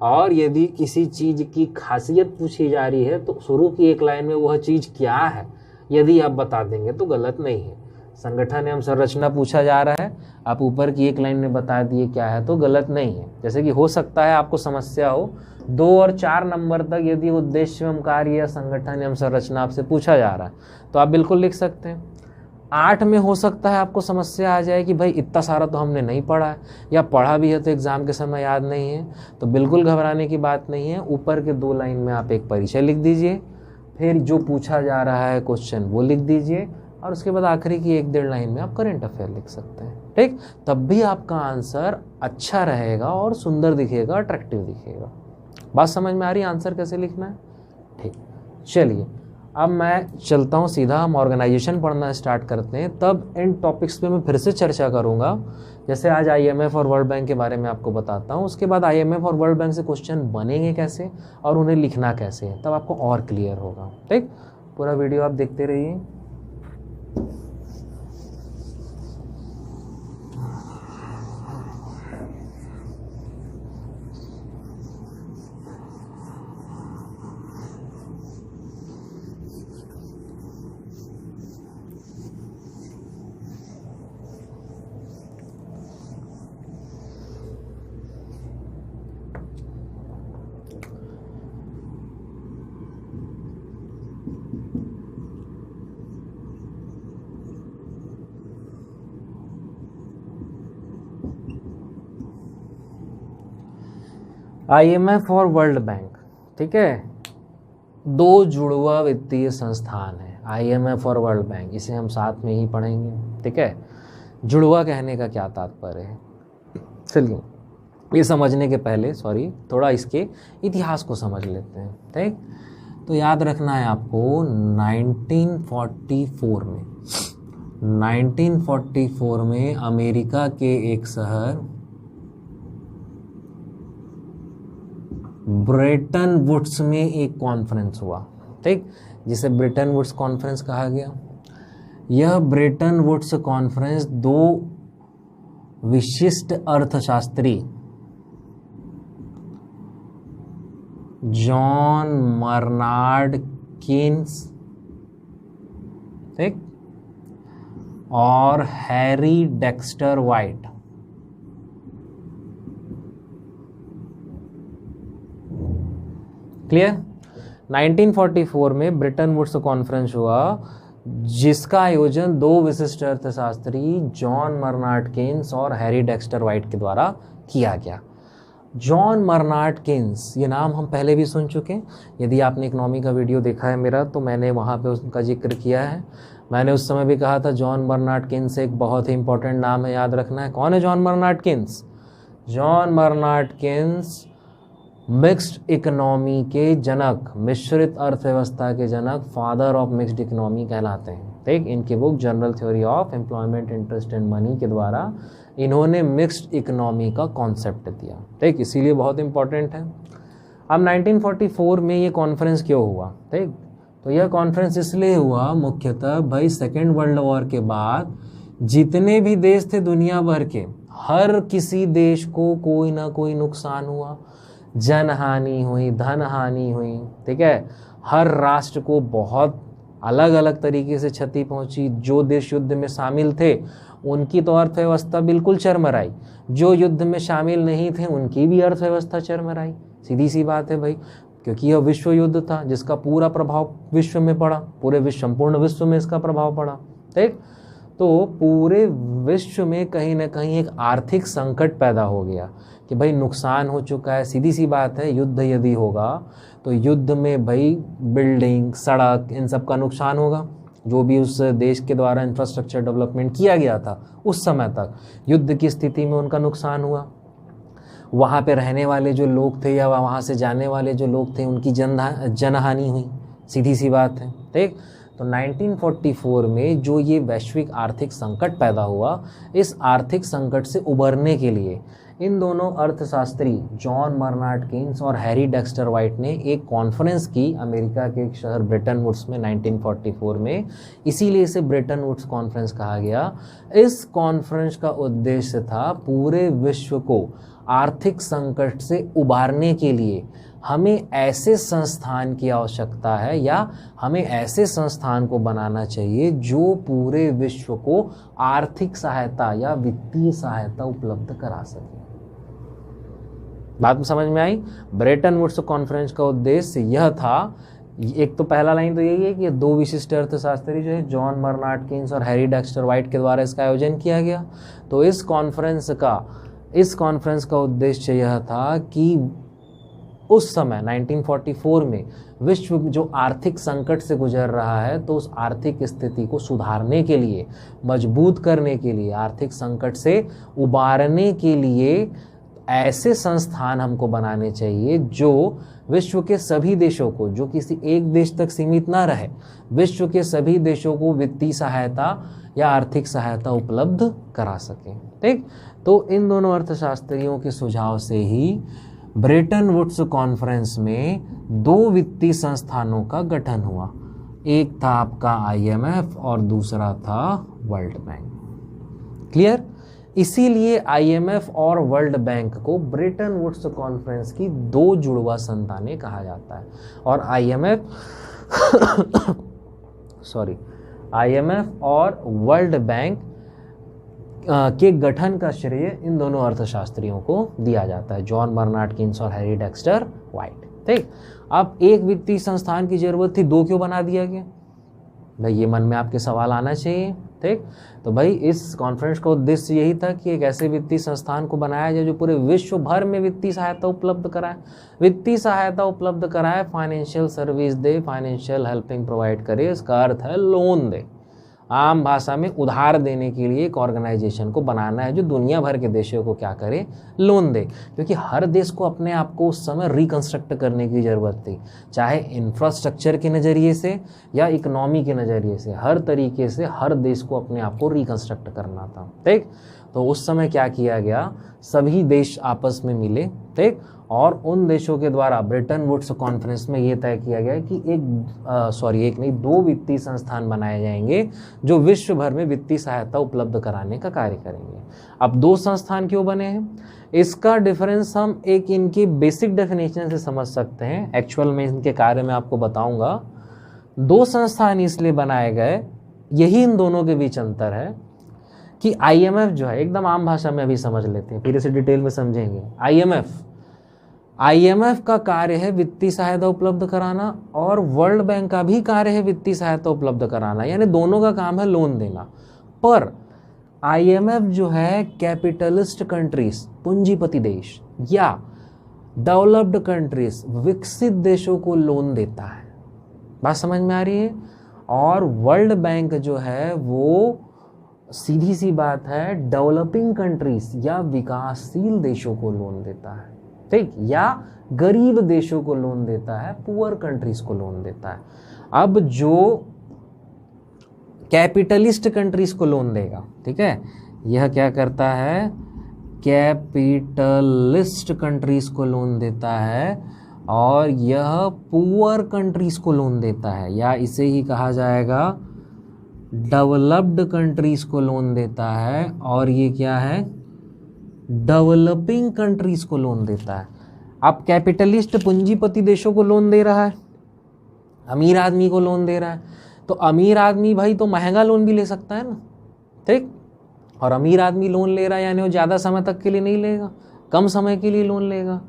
और यदि किसी चीज़ की खासियत पूछी जा रही है तो शुरू की एक लाइन में वह चीज़ क्या है यदि आप बता देंगे तो गलत नहीं है। संगठन एवं संरचना पूछा जा रहा है, आप ऊपर की एक लाइन में बता दिए क्या है तो गलत नहीं है। जैसे कि हो सकता है आपको समस्या हो 2 और 4 नंबर तक यदि उद्देश्य एवं कार्य या संगठन एवं संरचना आपसे पूछा जा रहा है तो आप बिल्कुल लिख सकते हैं। 8 में हो सकता है आपको समस्या आ जाए कि भाई इतना सारा तो हमने नहीं पढ़ा है, या पढ़ा भी है तो एग्ज़ाम के समय याद नहीं है। तो बिल्कुल घबराने की बात नहीं है। ऊपर के 2 लाइन में आप एक परिचय लिख दीजिए, फिर जो पूछा जा रहा है क्वेश्चन वो लिख दीजिए, और उसके बाद आखिरी की 1-1.5 लाइन में आप करंट अफेयर लिख सकते हैं, ठीक। तब भी आपका आंसर अच्छा रहेगा और सुंदर दिखेगा, अट्रैक्टिव दिखेगा। बात समझ में आ रही है आंसर कैसे लिखना है, ठीक। चलिए अब मैं चलता हूँ सीधा, हम ऑर्गेनाइजेशन पढ़ना स्टार्ट करते हैं। तब इन टॉपिक्स पे मैं फिर से चर्चा करूँगा। जैसे आज IMF और वर्ल्ड बैंक के बारे में आपको बताता हूँ, उसके बाद IMF और वर्ल्ड बैंक से क्वेश्चन बनेंगे कैसे और उन्हें लिखना कैसे है, तब आपको और क्लियर होगा, ठीक। पूरा वीडियो आप देखते रहिए। आईएमएफ और वर्ल्ड बैंक, ठीक है, दो जुड़वा वित्तीय संस्थान है, आईएमएफ और वर्ल्ड बैंक, इसे हम साथ में ही पढ़ेंगे, ठीक है। जुड़वा कहने का क्या तात्पर्य है, चलिए ये समझने के पहले थोड़ा इसके इतिहास को समझ लेते हैं, ठीक। तो याद रखना है आपको 1944 में अमेरिका के एक शहर ब्रेटन वुड्स में एक कॉन्फ्रेंस हुआ, ठीक, जिसे ब्रेटन वुड्स कॉन्फ्रेंस कहा गया। यह ब्रेटन वुड्स कॉन्फ्रेंस दो विशिष्ट अर्थशास्त्री जॉन बर्नार्ड कीन्स, ठीक, और हैरी डेक्स्टर वाइट, क्लियर। 1944 में ब्रेटन वुड्स कॉन्फ्रेंस हुआ, जिसका आयोजन दो विशिष्ट अर्थशास्त्री जॉन बर्नार्ड कीन्स और हैरी डेक्स्टर वाइट के द्वारा किया गया। जॉन बर्नार्ड कीन्स, ये नाम हम पहले भी सुन चुके हैं, यदि आपने इकोनॉमी का वीडियो देखा है मेरा तो मैंने वहाँ पे उसका जिक्र किया है। मैंने उस समय भी कहा था जॉन बर्नार्ड कीन्स एक बहुत ही इंपॉर्टेंट नाम है, याद रखना है। कौन है John Bernard Keynes? John Bernard Keynes mixed economy के जनक, मिश्रित अर्थव्यवस्था के जनक, फादर ऑफ मिक्स्ड इकोनॉमी कहलाते हैं, ठीक। इनकी book general theory of employment, interest and money के द्वारा इन्होंने मिक्स्ड इकोनॉमी का कॉन्सेप्ट दिया, ठीक, इसीलिए बहुत इंपॉर्टेंट है। अब 1944 में ये कॉन्फ्रेंस क्यों हुआ, ठीक, तो यह कॉन्फ्रेंस इसलिए हुआ मुख्यतः भाई सेकेंड वर्ल्ड वॉर के बाद जितने भी देश थे दुनिया भर के, हर किसी देश को कोई ना कोई नुकसान हुआ, जन हानि हुई, धन हानि हुई, ठीक है। हर राष्ट्र को बहुत अलग अलग तरीके से क्षति पहुंची। जो देश युद्ध में शामिल थे उनकी तो अर्थव्यवस्था बिल्कुल चरमराई, जो युद्ध में शामिल नहीं थे उनकी भी अर्थव्यवस्था चरमराई। सीधी सी बात है भाई, क्योंकि यह विश्व युद्ध था जिसका पूरा प्रभाव विश्व में पड़ा, पूरे विश्व, संपूर्ण विश्व में इसका प्रभाव पड़ा, ठीक। तो पूरे विश्व में कहीं ना कहीं एक आर्थिक संकट पैदा हो गया कि भाई नुकसान हो चुका है। सीधी सी बात है, युद्ध यदि होगा तो युद्ध में भाई बिल्डिंग, सड़क, इन सब का नुकसान होगा। जो भी उस देश के द्वारा इंफ्रास्ट्रक्चर डेवलपमेंट किया गया था उस समय तक, युद्ध की स्थिति में उनका नुकसान हुआ। वहाँ पे रहने वाले जो लोग थे या वहाँ से जाने वाले जो लोग थे उनकी जनहानि हुई, सीधी सी बात है, ठीक। तो 1944 में जो ये वैश्विक आर्थिक संकट पैदा हुआ, इस आर्थिक संकट से उबरने के लिए इन दोनों अर्थशास्त्री जॉन बर्नार्ड कीन्स और हैरी डेक्स्टर वाइट ने एक कॉन्फ्रेंस की अमेरिका के एक शहर ब्रेटन वुड्स में 1944 में। इसीलिए इसे ब्रेटन वुड्स कॉन्फ्रेंस कहा गया। इस कॉन्फ्रेंस का उद्देश्य था पूरे विश्व को आर्थिक संकट से उबारने के लिए हमें ऐसे संस्थान की आवश्यकता है या हमें ऐसे संस्थान को बनाना चाहिए जो पूरे विश्व को आर्थिक सहायता या वित्तीय सहायता उपलब्ध करा सके। बात में समझ में आई? ब्रेटन वुड्स कॉन्फ्रेंस का उद्देश्य यह था, एक तो पहला लाइन तो यही है कि दो विशिष्ट अर्थशास्त्री जो है जॉन बर्नार्ड कीन्स और हैरी डेक्स्टर वाइट के द्वारा इसका आयोजन किया गया। तो इस कॉन्फ्रेंस का उद्देश्य यह था कि उस समय 1944 में विश्व जो आर्थिक संकट से गुजर रहा है, तो उस आर्थिक स्थिति को सुधारने के लिए, मजबूत करने के लिए, आर्थिक संकट से उबारने के लिए ऐसे संस्थान हमको बनाने चाहिए जो विश्व के सभी देशों को, जो किसी एक देश तक सीमित ना रहे, विश्व के सभी देशों को वित्तीय सहायता या आर्थिक सहायता उपलब्ध करा सके, ठीक। तो इन दोनों अर्थशास्त्रियों के सुझाव से ही ब्रेटन वुड्स कॉन्फ्रेंस में दो वित्तीय संस्थानों का गठन हुआ। एक था आपका आईएमएफ और दूसरा था वर्ल्ड बैंक। क्लियर? इसीलिए आईएमएफ और वर्ल्ड बैंक को ब्रेटन वुड्स कॉन्फ्रेंस की दो जुड़वा संतानें कहा जाता है। और आईएमएफ और वर्ल्ड बैंक के गठन का श्रेय इन दोनों अर्थशास्त्रियों को दिया जाता है, जॉन बर्नार्ड कीन्स और हैरी डेक्स्टर वाइट, ठीक। अब एक वित्तीय संस्थान की जरूरत थी, दो क्यों बना दिया गया? भाई ये मन में आपके सवाल आना चाहिए, ठीक। तो भाई इस कॉन्फ्रेंस का उद्देश्य यही था कि एक ऐसे वित्तीय संस्थान को बनाया जाए जो पूरे विश्व भर में वित्तीय सहायता उपलब्ध कराए, फाइनेंशियल सर्विस दे, फाइनेंशियल हेल्पिंग प्रोवाइड करे। इसका अर्थ है लोन दे, आम भाषा में उधार देने के लिए एक ऑर्गेनाइजेशन को बनाना है जो दुनिया भर के देशों को क्या करे, लोन दे। क्योंकि हर देश को अपने आप को उस समय रिकंस्ट्रक्ट करने की ज़रूरत थी, चाहे इंफ्रास्ट्रक्चर के नज़रिए से या इकोनॉमी के नज़रिए से, हर तरीके से हर देश को अपने आप को रिकंस्ट्रक्ट करना था। ठीक। तो उस समय क्या किया गया, सभी देश आपस में मिले, ठीक, और उन देशों के द्वारा ब्रेटन वुड्स कॉन्फ्रेंस में ये तय किया गया कि एक नहीं, 2 वित्तीय संस्थान बनाए जाएंगे जो विश्व भर में वित्तीय सहायता उपलब्ध कराने का कार्य करेंगे। अब 2 संस्थान क्यों बने हैं, इसका डिफरेंस हम एक इनकी बेसिक डेफिनेशन से समझ सकते हैं। एक्चुअल में इनके कार्य में आपको बताऊंगा। 2 संस्थान इसलिए बनाए गए, यही इन दोनों के बीच अंतर है कि IMF जो है, एकदम आम भाषा में अभी समझ लेते हैं, फिर इसे डिटेल में समझेंगे। IMF का कार्य है वित्तीय सहायता उपलब्ध कराना, और वर्ल्ड बैंक का भी कार्य है वित्तीय सहायता उपलब्ध कराना, यानी दोनों का काम है लोन देना। पर IMF जो है कैपिटलिस्ट कंट्रीज, पूंजीपति देश, या डेवलप्ड कंट्रीज, विकसित देशों को लोन देता है। बात समझ में आ रही है। और वर्ल्ड बैंक जो है वो सीधी सी बात है डेवलपिंग कंट्रीज या विकासशील देशों को लोन देता है, ठीक, या गरीब देशों को लोन देता है, पुअर कंट्रीज को लोन देता है। अब जो कैपिटलिस्ट कंट्रीज को लोन देगा, ठीक है, यह क्या करता है, कैपिटलिस्ट कंट्रीज को लोन देता है, और यह पुअर कंट्रीज को लोन देता है, या इसे ही कहा जाएगा डेवलप्ड कंट्रीज को लोन देता है, और ये क्या है, डेवलपिंग कंट्रीज को लोन देता है। अब कैपिटलिस्ट पूंजीपति देशों को लोन दे रहा है, अमीर आदमी को लोन दे रहा है, तो अमीर आदमी भाई तो महंगा लोन भी ले सकता है ना, ठीक, और अमीर आदमी लोन ले रहा है यानी वो ज़्यादा समय तक के लिए नहीं लेगा, कम समय के लिए लोन लेगा।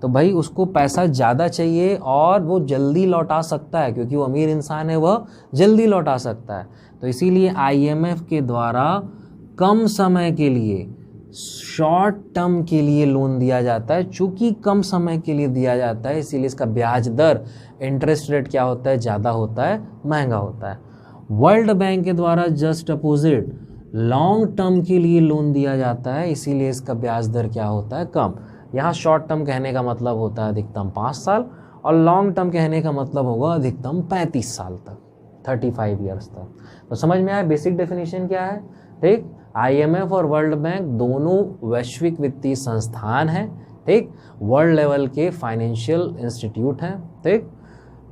तो भाई उसको पैसा ज़्यादा चाहिए और वो जल्दी लौटा सकता है, क्योंकि वो अमीर इंसान है, वह जल्दी लौटा सकता है। तो इसीलिए IMF के द्वारा कम समय के लिए, शॉर्ट टर्म के लिए लोन दिया जाता है। चूंकि कम समय के लिए दिया जाता है, इसीलिए इसका ब्याज दर, इंटरेस्ट रेट क्या होता है, ज़्यादा होता है, महंगा होता है। वर्ल्ड बैंक के द्वारा जस्ट अपोजिट, लॉन्ग टर्म के लिए लोन दिया जाता है, इसीलिए इसका ब्याज दर क्या होता है, कम। यहाँ शॉर्ट टर्म कहने का मतलब होता है अधिकतम 5 साल, और लॉन्ग टर्म कहने का मतलब होगा अधिकतम 35 साल तक, 35 ईयर्स तक। तो समझ में आया बेसिक डेफिनेशन क्या है, ठीक। IMF और वर्ल्ड बैंक दोनों वैश्विक वित्तीय संस्थान हैं, ठीक, वर्ल्ड लेवल के फाइनेंशियल इंस्टीट्यूट हैं, ठीक,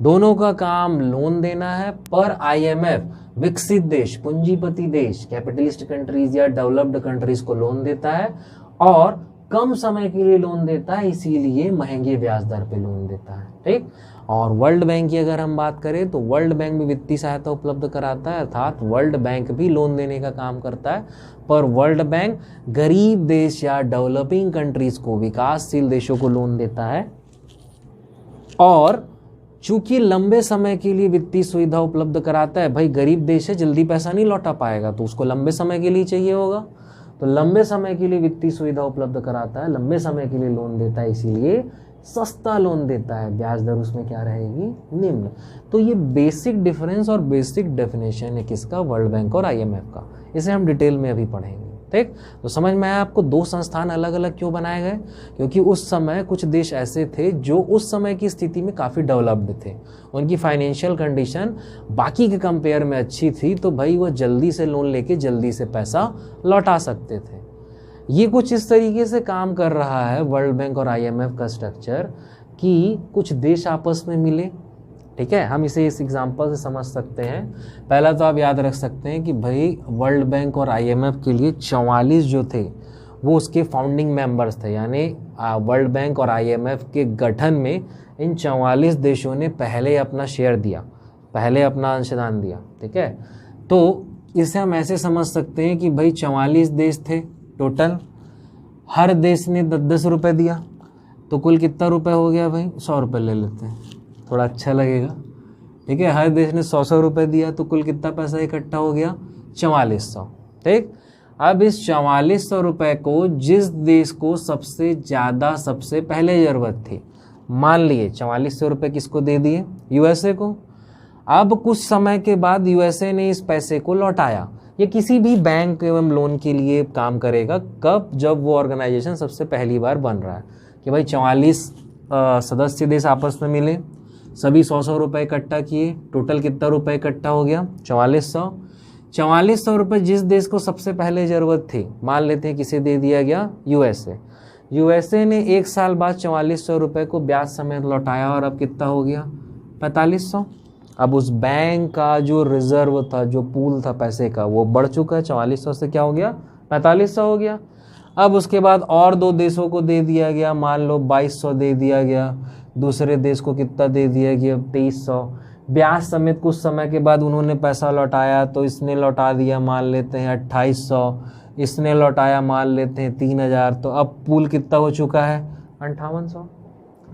दोनों का काम लोन देना है। पर IMF विकसित देश, पूंजीपति देश, कैपिटलिस्ट कंट्रीज या डेवलप्ड कंट्रीज को लोन देता है, और कम समय के लिए लोन देता है, इसीलिए महंगे ब्याज दर पे लोन देता है, ठीक। और वर्ल्ड बैंक की अगर हम बात करें तो वर्ल्ड बैंक भी वित्तीय सहायता उपलब्ध कराता है, अर्थात वर्ल्ड बैंक भी लोन देने का काम करता है। पर वर्ल्ड बैंक गरीब देश या डेवलपिंग कंट्रीज को, विकासशील देशों को लोन देता है, और चूंकि लंबे समय के लिए वित्तीय सुविधा उपलब्ध कराता है, भाई गरीब देश है, जल्दी पैसा नहीं लौटा पाएगा, तो उसको लंबे समय के लिए चाहिए होगा, तो लंबे समय के लिए वित्तीय सुविधा उपलब्ध कराता है, लंबे समय के लिए लोन देता है, इसीलिए सस्ता लोन देता है, ब्याज दर उसमें क्या रहेगी, निम्न। तो ये बेसिक डिफरेंस और बेसिक डेफिनेशन है किसका, वर्ल्ड बैंक और IMF का। इसे हम डिटेल में अभी पढ़ेंगे, ठीक। तो समझ में आया आपको 2 संस्थान अलग अलग क्यों बनाए गए, क्योंकि उस समय कुछ देश ऐसे थे जो उस समय की स्थिति में काफ़ी डेवलप्ड थे, उनकी फाइनेंशियल कंडीशन बाकी के कंपेयर में अच्छी थी, तो भाई वो जल्दी से लोन लेके जल्दी से पैसा लौटा सकते थे। ये कुछ इस तरीके से काम कर रहा है वर्ल्ड बैंक और IMF का स्ट्रक्चर, कि कुछ देश आपस में मिले, ठीक है। हम इसे इस एग्जांपल से समझ सकते हैं। पहला तो आप याद रख सकते हैं कि भाई वर्ल्ड बैंक और IMF के लिए 44 जो थे वो उसके फाउंडिंग मेंबर्स थे, यानी वर्ल्ड बैंक और IMF के गठन में इन 44 देशों ने पहले अपना शेयर दिया, पहले अपना अंशदान दिया, ठीक है। तो इसे हम ऐसे समझ सकते हैं कि भाई 44 देश थे टोटल, हर देश ने 10-10 रुपये दिया, तो कुल कितना रुपए हो गया भाई, 100 रुपये ले लेते हैं, थोड़ा अच्छा लगेगा, ठीक है। हर देश ने 100-100 रुपये दिया, तो कुल कितना पैसा इकट्ठा हो गया, 4400। ठीक, अब इस 4400 रुपये को जिस देश को सबसे ज़्यादा सबसे पहले ज़रूरत थी, मान लिए 4400 रुपये किसको दे दिए, यूएसए को। अब कुछ समय के बाद यूएसए ने इस पैसे को लौटाया। ये किसी भी बैंक एवं लोन के लिए काम करेगा कब, जब वो ऑर्गेनाइजेशन सबसे पहली बार बन रहा है कि भाई 44 सदस्य देश आपस में मिले, सभी 100-100 रुपये इकट्ठा किए, टोटल कितना रुपये इकट्ठा हो गया, 4400। 4400 रुपये जिस देश को सबसे पहले ज़रूरत थी, मान लेते हैं किसे दे दिया गया, यूएसए। यूएसए ने 1 साल बाद 4400 रुपये को ब्याज समेत लौटाया और अब कितना हो गया, 4500। अब उस बैंक का जो रिजर्व था, जो पूल था पैसे का, वो बढ़ चुका है, 4400 से क्या हो गया, 4500 हो गया। अब उसके बाद और 2 देशों को दे दिया गया, मान लो 2200 दे दिया गया, दूसरे देश को कितना दे दिया गया, 2300। ब्याज समेत कुछ समय के बाद उन्होंने पैसा लौटाया, तो इसने लौटा दिया मान लेते हैं 2800, इसने लौटाया मान लेते हैं 3000, तो अब पूल कितना हो चुका है, 5800।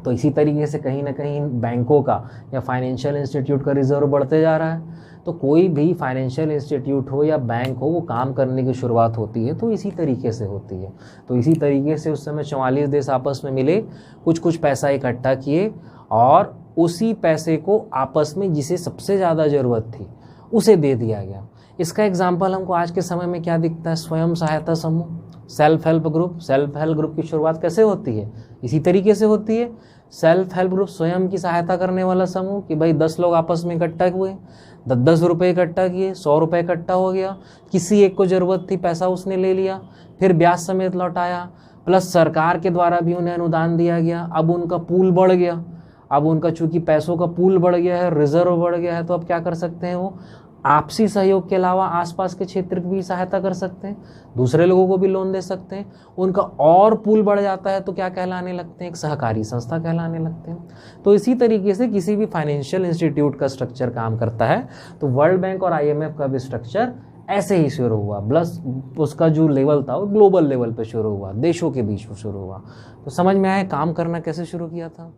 तो इसी तरीके से कहीं ना कहीं बैंकों का या फाइनेंशियल इंस्टीट्यूट का रिजर्व बढ़ते जा रहा है। तो कोई भी फाइनेंशियल इंस्टीट्यूट हो या बैंक हो, वो काम करने की शुरुआत होती है तो इसी तरीके से होती है। तो इसी तरीके से उस समय 44 देश आपस में मिले, कुछ कुछ पैसा इकट्ठा किए और उसी पैसे को आपस में जिसे सबसे ज़्यादा ज़रूरत थी उसे दे दिया गया। इसका एग्जाम्पल हमको आज के समय में क्या दिखता है, स्वयं सहायता समूह, self help group. Self help group की शुरुआत कैसे होती है, इसी तरीके से होती है। सेल्फ हेल्प ग्रुप स्वयं की सहायता करने वाला समूह कि भाई 10 लोग आपस में इकट्ठा हुए, 10 रुपये इकट्ठा किए, 100 रुपये इकट्ठा हो गया, किसी एक को ज़रूरत थी, पैसा उसने ले लिया, फिर ब्याज समेत लौटाया, प्लस सरकार के द्वारा भी उन्हें अनुदान दिया गया। अब उनका पूल बढ़ गया, अब उनका चूंकि पैसों का पूल बढ़ गया है, रिजर्व बढ़ गया है, तो अब क्या कर सकते हैं, वो आपसी सहयोग के अलावा आसपास के क्षेत्र की भी सहायता कर सकते हैं, दूसरे लोगों को भी लोन दे सकते हैं। उनका और पूल बढ़ जाता है तो क्या कहलाने लगते हैं, एक सहकारी संस्था कहलाने लगते हैं। तो इसी तरीके से किसी भी फाइनेंशियल इंस्टीट्यूट का स्ट्रक्चर काम करता है। तो वर्ल्ड बैंक और IMF का भी स्ट्रक्चर ऐसे ही शुरू हुआ, प्लस उसका जो लेवल था वो ग्लोबल लेवल पे शुरू हुआ, देशों के बीच में शुरू हुआ। तो समझ में आया काम करना कैसे शुरू किया था।